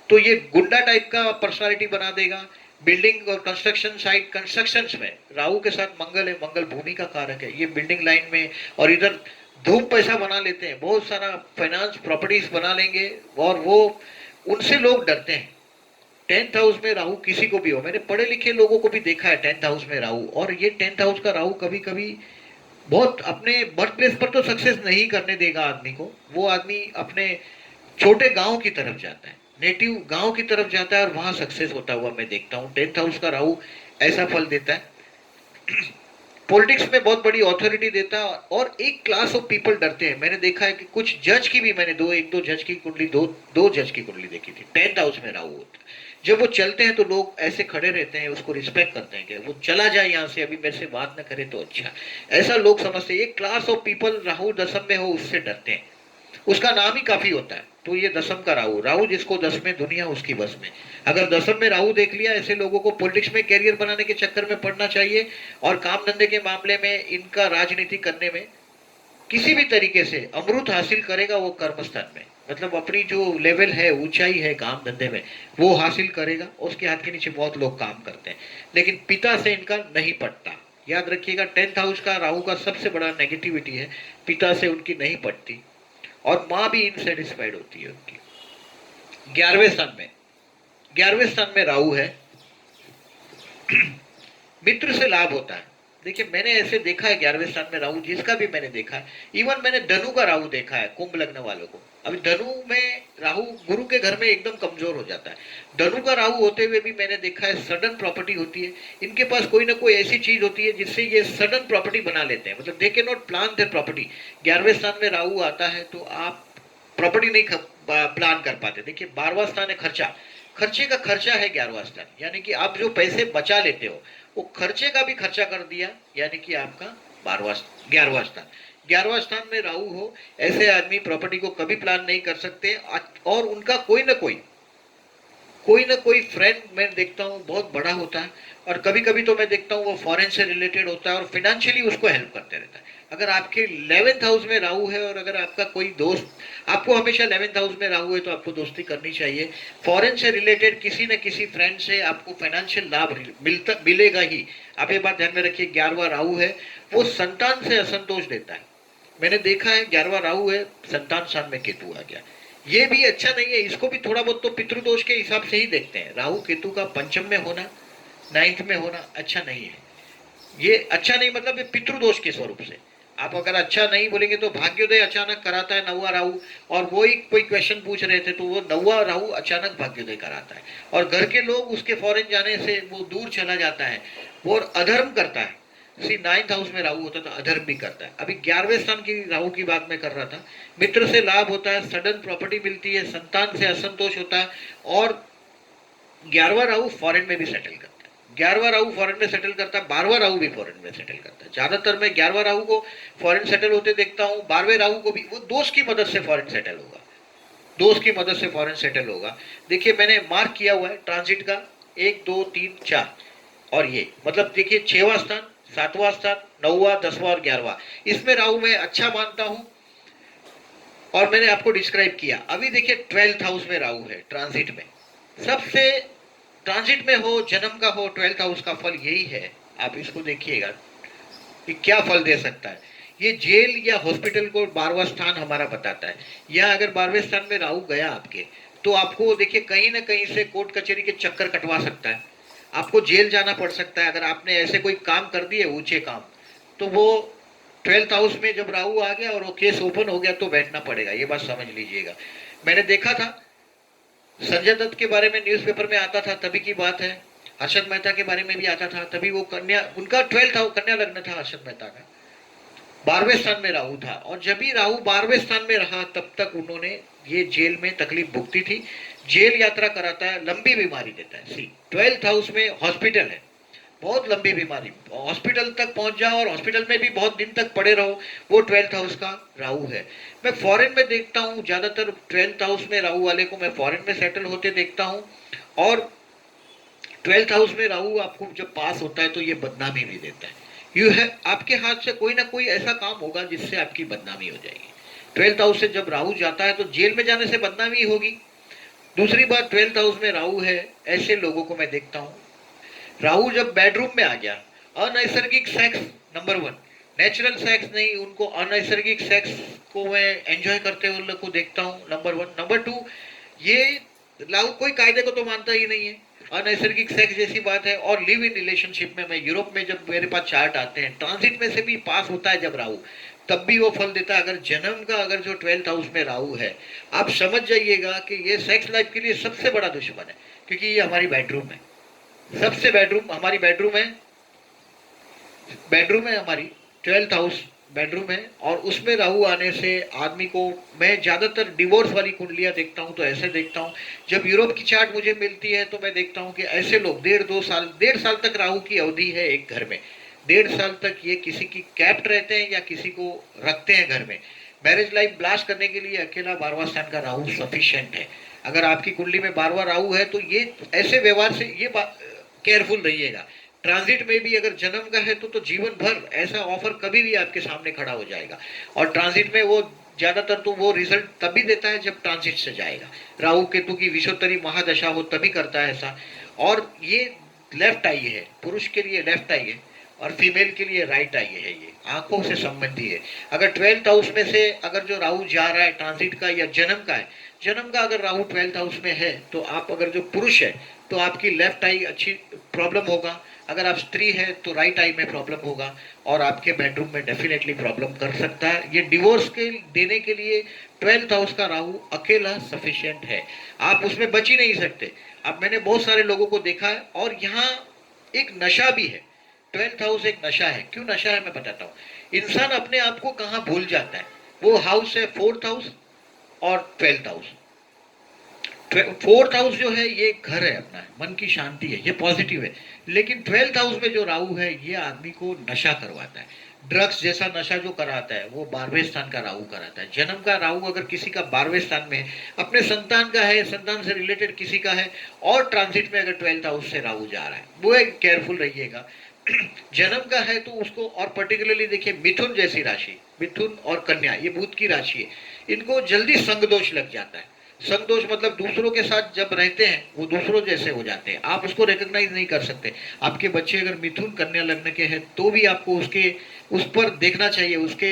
तो ये गुंडा टाइप का पर्सनालिटी बना देगा। बिल्डिंग और कंस्ट्रक्शन साइट, कंस्ट्रक्शन में राहु के साथ मंगल है, मंगल भूमि का कारक है, ये बिल्डिंग लाइन में और इधर धूम पैसा बना लेते हैं, बहुत सारा फाइनेंस प्रॉपर्टीज बना लेंगे। और वो उनसे लोग डरते हैं। 10th हाउस में राहु किसी को भी हो, मैंने पढ़े लिखे लोगों को भी देखा है 10th हाउस में राहु। और ये 10th हाउस का राहु कभी कभी बहुत अपने बर्थ प्लेस पर तो सक्सेस नहीं करने देगा आदमी को। वो आदमी अपने छोटे गांव की तरफ जाता है, नेटिव गांव की तरफ जाता है और वहां सक्सेस होता हुआ मैं देखता हूँ। 10th हाउस का राहु ऐसा फल देता है। पॉलिटिक्स में बहुत बड़ी ऑथोरिटी देता है। और एक क्लास ऑफ पीपल डरते हैं। मैंने देखा है कि कुछ जज की भी, मैंने एक दो जज की कुंडली, दो जज की कुंडली देखी थी, 10th हाउस में राहु होता है। जब वो चलते हैं तो लोग ऐसे खड़े रहते हैं, उसको रिस्पेक्ट करते हैं कि वो चला जाए यहाँ से, अभी मेरे से बात न करे तो अच्छा, ऐसा लोग समझते हैं। एक class of people Rahu 10th में हो उससे डरते हैं, उसका नाम ही काफी होता है। तो ये 10th का राहु, राहु जिसको 10 में, दुनिया उसकी बस में। अगर 10th में राहु देख लिया, ऐसे लोगों को पॉलिटिक्स में कैरियर बनाने के चक्कर में पड़ना चाहिए। और काम धंधे के मामले में, इनका राजनीति करने में किसी भी तरीके से अमृत हासिल करेगा वो कर्म स्थान में, मतलब अपनी जो लेवल है, ऊंचाई है काम धंधे में, वो हासिल करेगा। उसके हाथ के नीचे बहुत लोग काम करते हैं, लेकिन पिता से इनका नहीं पटता। याद रखिएगा, 10th हाउस का राहु का सबसे बड़ा नेगेटिविटी है, पिता से उनकी नहीं पटती और माँ भी इनसेटिस्फाइड होती है उनकी। 11वें स्थान में, 11वें स्थान में राहु है, मित्र से लाभ होता है। देखिए मैंने ऐसे देखा है 11वें स्थान में राहु, जिसका भी मैंने देखा है। इवन मैंने धनु का राहु देखा है, कुंभ लग्न वालों को। अभी धनु में राहु गुरु के घर में एकदम कमजोर हो जाता है। धनु का राहु होते हुए भी मैंने देखा है सडन प्रॉपर्टी होती है इनके पास, कोई ना कोई ऐसी चीज होती है जिससे ये सडन प्रॉपर्टी बना लेते हैं, मतलब they can not plan their property. 11वें स्थान में राहु आता है तो आप प्रॉपर्टी नहीं प्लान कर पाते। देखिए 12वां स्थान है खर्चा, खर्चे का खर्चा है 11वां स्थान, यानी कि आप जो पैसे बचा लेते हो वो खर्चे का भी खर्चा कर दिया, यानी कि आपका 11वां स्थान। 11वां स्थान में राहु हो, ऐसे आदमी प्रॉपर्टी को कभी प्लान नहीं कर सकते। और उनका कोई ना कोई फ्रेंड मैं देखता हूँ बहुत बड़ा होता है, और कभी कभी तो मैं देखता हूँ वो फॉरेन से रिलेटेड होता है और फिनेंशियली उसको हेल्प करते रहता है। अगर आपके 11th हाउस में राहु है और अगर आपका कोई दोस्त, आपको हमेशा 11th हाउस में राहु है तो आपको दोस्ती करनी चाहिए। फॉरेन से रिलेटेड किसी न किसी फ्रेंड से आपको फाइनेंशियल लाभ मिलेगा ही। आप ये बात ध्यान में रखिए। 11वां राहु है वो संतान से असंतोष देता है। मैंने देखा है 11वां राहु है, संतान स्थान में केतु आ गया, ये भी अच्छा नहीं है। इसको भी थोड़ा बहुत तो पितृदोष के हिसाब से ही देखते हैं। राहु केतु का पंचम में होना, 9th में होना अच्छा नहीं है। ये अच्छा नहीं मतलब ये पितृदोष के स्वरूप से। आप अगर अच्छा नहीं बोलेंगे तो भाग्योदय अचानक कराता है 9वां राहु, और वो ही कोई क्वेश्चन पूछ रहे थे तो वो 9वां राहु अचानक भाग्योदय कराता है, और घर के लोग उसके फॉरेन जाने से वो दूर चला जाता है, वो अधर्म करता है। 9th हाउस में राहु होता है तो अधर्म भी करता है। अभी 11वें स्थान की राहु की बात मैं कर रहा था। मित्र से लाभ होता है, सडन प्रॉपर्टी मिलती है, संतान से असंतोष होता है, और 11वां राहु फॉरेन में भी सेटल करता है। 11वां राहु फॉरेन में सेटल करता है, 12वां राहु भी फॉरेन में सेटल करता है। ज्यादातर मैं 11वां राहु को फॉरेन सेटल होते देखता हूँ, 12वें राहु को भी वो दोस्त की मदद से फॉरेन सेटल होगा, दोस्त की मदद से फॉरेन सेटल होगा। देखिए मैंने मार्क किया हुआ है ट्रांजिट का 1 2 3 4, और ये मतलब देखिए 6वां स्थान, 7वां स्थान, 9वां, 10वां और 11वां, इसमें राहु मैं अच्छा मानता हूं और मैंने आपको डिस्क्राइब किया। अभी देखिए 12th हाउस में राहु है ट्रांजिट में। सबसे ट्रांजिट में हो, जन्म का हो, 12th हाउस का फल यही है। आप इसको देखिएगा कि क्या फल दे सकता है। ये जेल या हॉस्पिटल को 12वां स्थान हमारा बताता है। या अगर 12वें स्थान में राहु गया आपके, तो आपको देखिए कहीं ना कहीं से कोर्ट कचहरी के चक्कर कटवा सकता है, आपको जेल जाना पड़ सकता है। अगर आपने ऐसे कोई काम कर दिए ऊंचे काम, तो वो 12th हाउस में जब राहु आ गया और वो केस ओपन हो गया तो बैठना पड़ेगा, ये बात समझ लीजिएगा। मैंने देखा था संजय दत्त के बारे में न्यूज़पेपर में आता था, तभी की बात है। हर्षद मेहता के बारे में भी आता था, तभी वो कन्या, उनका 12th हाउस कन्या लग्न था हर्षद मेहता का, 12वें स्थान में राहु था। और जब भी राहु 12वें स्थान में रहा तब तक उन्होंने ये जेल में तकलीफ भुगती थी। जेल यात्रा कराता है, लंबी बीमारी देता है। 12th हाउस में हॉस्पिटल है, बहुत लंबी बीमारी, हॉस्पिटल तक पहुंच जाओ और हॉस्पिटल में भी बहुत दिन तक पड़े रहो, वो 12th हाउस का राहु है। मैं फॉरेन में देखता हूँ ज्यादातर 12th हाउस में राहु वाले को मैं फॉरेन में सेटल होते देखता हूँ। और 12th हाउस में राहु आपको जब पास होता है तो ये बदनामी भी देता है। यू है आपके हाथ से कोई ना कोई ऐसा काम होगा जिससे आपकी बदनामी हो जाएगी। 12th हाउस से जब राहु जाता है तो जेल में जाने से बदनामी होगी। दूसरी बात, 12th हाउस में राहु है, ऐसे लोगों को मैं देखता हूँ, राहु जब बेडरूम में आ गया, अनैसर्गिक सेक्स नंबर 1, नेचुरल सेक्स नहीं, उनको अनैसर्गिक सेक्स को मैं एंजॉय करते हुए लोग को देखता हूँ, नंबर 1। नंबर 2, ये राहु कोई कायदे को तो मानता ही नहीं है, अनैसर्गिक सेक्स जैसी बात है। और लिव इन रिलेशनशिप में, मैं यूरोप में जब मेरे पास चार्ट आते हैं, ट्रांजिट में से भी पास होता है जब राहु, तब भी वो फल देता है। अगर जन्म का अगर जो 12th हाउस में राहु है, आप समझ जाइएगा कि ये सेक्स लाइफ के लिए सबसे बड़ा दुश्मन है, क्योंकि ये हमारी बेडरूम है, सबसे बेडरूम हमारी बेडरूम है, बेडरूम है हमारी, 12th हाउस बेडरूम है। और उसमें राहु आने से आदमी को, मैं ज्यादातर डिवोर्स वाली कुंडलियां देखता हूं तो ऐसे देखता हूं। जब यूरोप की चार्ट मुझे मिलती है तो मैं देखता हूं कि ऐसे लोग 1.5 साल तक राहु की अवधि है एक घर में, 1.5 साल तक ये किसी की कैप्ट रहते हैं या किसी को रखते हैं घर में। मैरिज लाइफ ब्लास्ट करने के लिए अकेला 12वां स्थान का राहु सफिशिएंट है। अगर आपकी कुंडली में 12वां राहु है तो ये ऐसे व्यवहार से ये केयरफुल रहिएगा। ट्रांजिट में भी अगर जन्म का है तो जीवन भर ऐसा ऑफर कभी भी आपके सामने खड़ा हो जाएगा। और ट्रांजिट में वो ज्यादातर तो वो रिजल्ट तभी देता है जब ट्रांजिट से जाएगा। राहु केतु की विषोत्तरी महादशा हो तभी करता है ऐसा। और ये लेफ्ट आई है, पुरुष के लिए लेफ्ट आई है और फीमेल के लिए राइट आई है। ये आंखों से संबंधी है। अगर 12th हाउस में से अगर जो राहु जा रहा है ट्रांजिट का या जन्म का है, जन्म का अगर राहु 12th हाउस में है तो आप अगर जो पुरुष है तो आपकी लेफ्ट आई अच्छी प्रॉब्लम होगा। अगर आप स्त्री है तो राइट आई में प्रॉब्लम होगा और आपके बेडरूम में डेफिनेटली प्रॉब्लम कर सकता है। ये डिवोर्स के देने के लिए 12th हाउस का राहु अकेला सफिशिएंट है, आप उसमें बच ही नहीं सकते। अब मैंने बहुत सारे लोगों को देखा है, और यहाँ एक नशा भी है। 12th हाउस एक नशा है। क्यों नशा है मैं बताता हूँ। इंसान अपने आप को कहाँ भूल जाता है। वो हाउस है 4th हाउस और 12th हाउस। 4th हाउस जो है ये घर है अपना, मन की शांति है, ये पॉजिटिव है। लेकिन 12th हाउस में जो राहु है ये आदमी को नशा करवाता है, ड्रग्स जैसा नशा जो कराता है वो 12वें स्थान का राहु कराता है। जन्म का राहु अगर किसी का 12वें स्थान में है, अपने संतान का है, संतान से रिलेटेड किसी का है, और ट्रांजिट में अगर 12th हाउस से राहु जा रहा है, वो एक केयरफुल रहिएगा। जन्म का है तो उसको, और पर्टिकुलरली देखिए मिथुन जैसी राशि, मिथुन और कन्या ये बुध की राशि है, इनको जल्दी संग दोष लग जाता है। संग दोष मतलब दूसरों के साथ जब रहते हैं वो दूसरों जैसे हो जाते हैं, आप उसको रिकॉग्नाइज नहीं कर सकते। आपके बच्चे अगर मिथुन कन्या लग्न के हैं तो भी आपको उस पर देखना चाहिए। उसके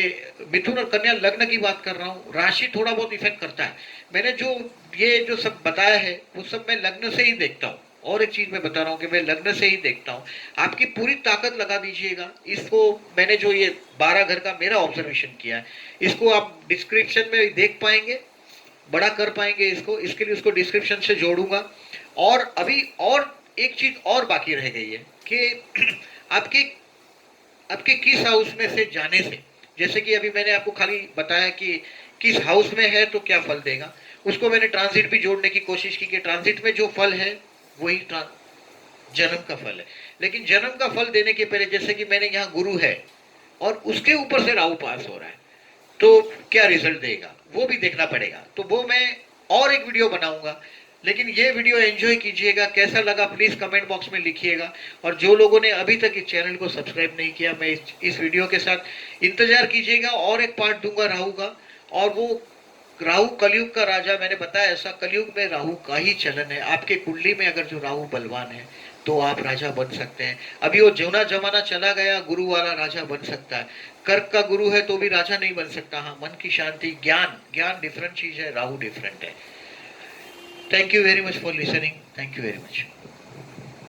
मिथुन और कन्या लग्न की बात कर रहा हूँ, राशि थोड़ा बहुत इफेक्ट करता है। मैंने जो सब बताया है वो सब मैं लग्न से ही देखता हूँ। और एक चीज मैं बता रहा हूँ कि मैं लग्न से ही देखता हूँ। आपकी पूरी ताकत लगा दीजिएगा इसको। मैंने जो ये 12 घर का मेरा ऑब्जर्वेशन किया है, इसको आप डिस्क्रिप्शन में देख पाएंगे, बड़ा कर पाएंगे इसको, इसके लिए उसको डिस्क्रिप्शन से जोड़ूंगा। और अभी और एक चीज और बाकी रह गई है कि आपके आपके किस हाउस में से जाने से, जैसे कि अभी मैंने आपको खाली बताया कि किस हाउस में है तो क्या फल देगा, उसको मैंने ट्रांजिट भी जोड़ने की कोशिश की कि ट्रांजिट में जो फल है वही जन्म का फल है। लेकिन जन्म का फल देने के पहले, जैसे कि मैंने यहाँ गुरु है और उसके ऊपर से राहु पास हो रहा है, तो क्या रिजल्ट देगा वो भी देखना पड़ेगा। तो वो मैं और एक वीडियो बनाऊंगा। लेकिन ये वीडियो एंजॉय कीजिएगा, कैसा लगा प्लीज कमेंट बॉक्स में लिखिएगा। और जो लोगों ने अभी तक इस चैनल को सब्सक्राइब नहीं किया, मैं इस वीडियो के साथ इंतजार कीजिएगा, और एक पार्ट दूंगा राहु का। और वो राहु कलयुग का राजा, मैंने बताया ऐसा कलयुग में राहु का ही चलन है। आपके कुंडली में अगर जो राहु बलवान है तो आप राजा बन सकते हैं। अभी वो जौना जमाना चला गया, गुरु वाला राजा बन सकता है। कर्क का गुरु है तो भी राजा नहीं बन सकता। हाँ, मन की शांति, ज्ञान डिफरेंट चीज है, राहु डिफरेंट है। Thank you very much for listening. Thank you very much.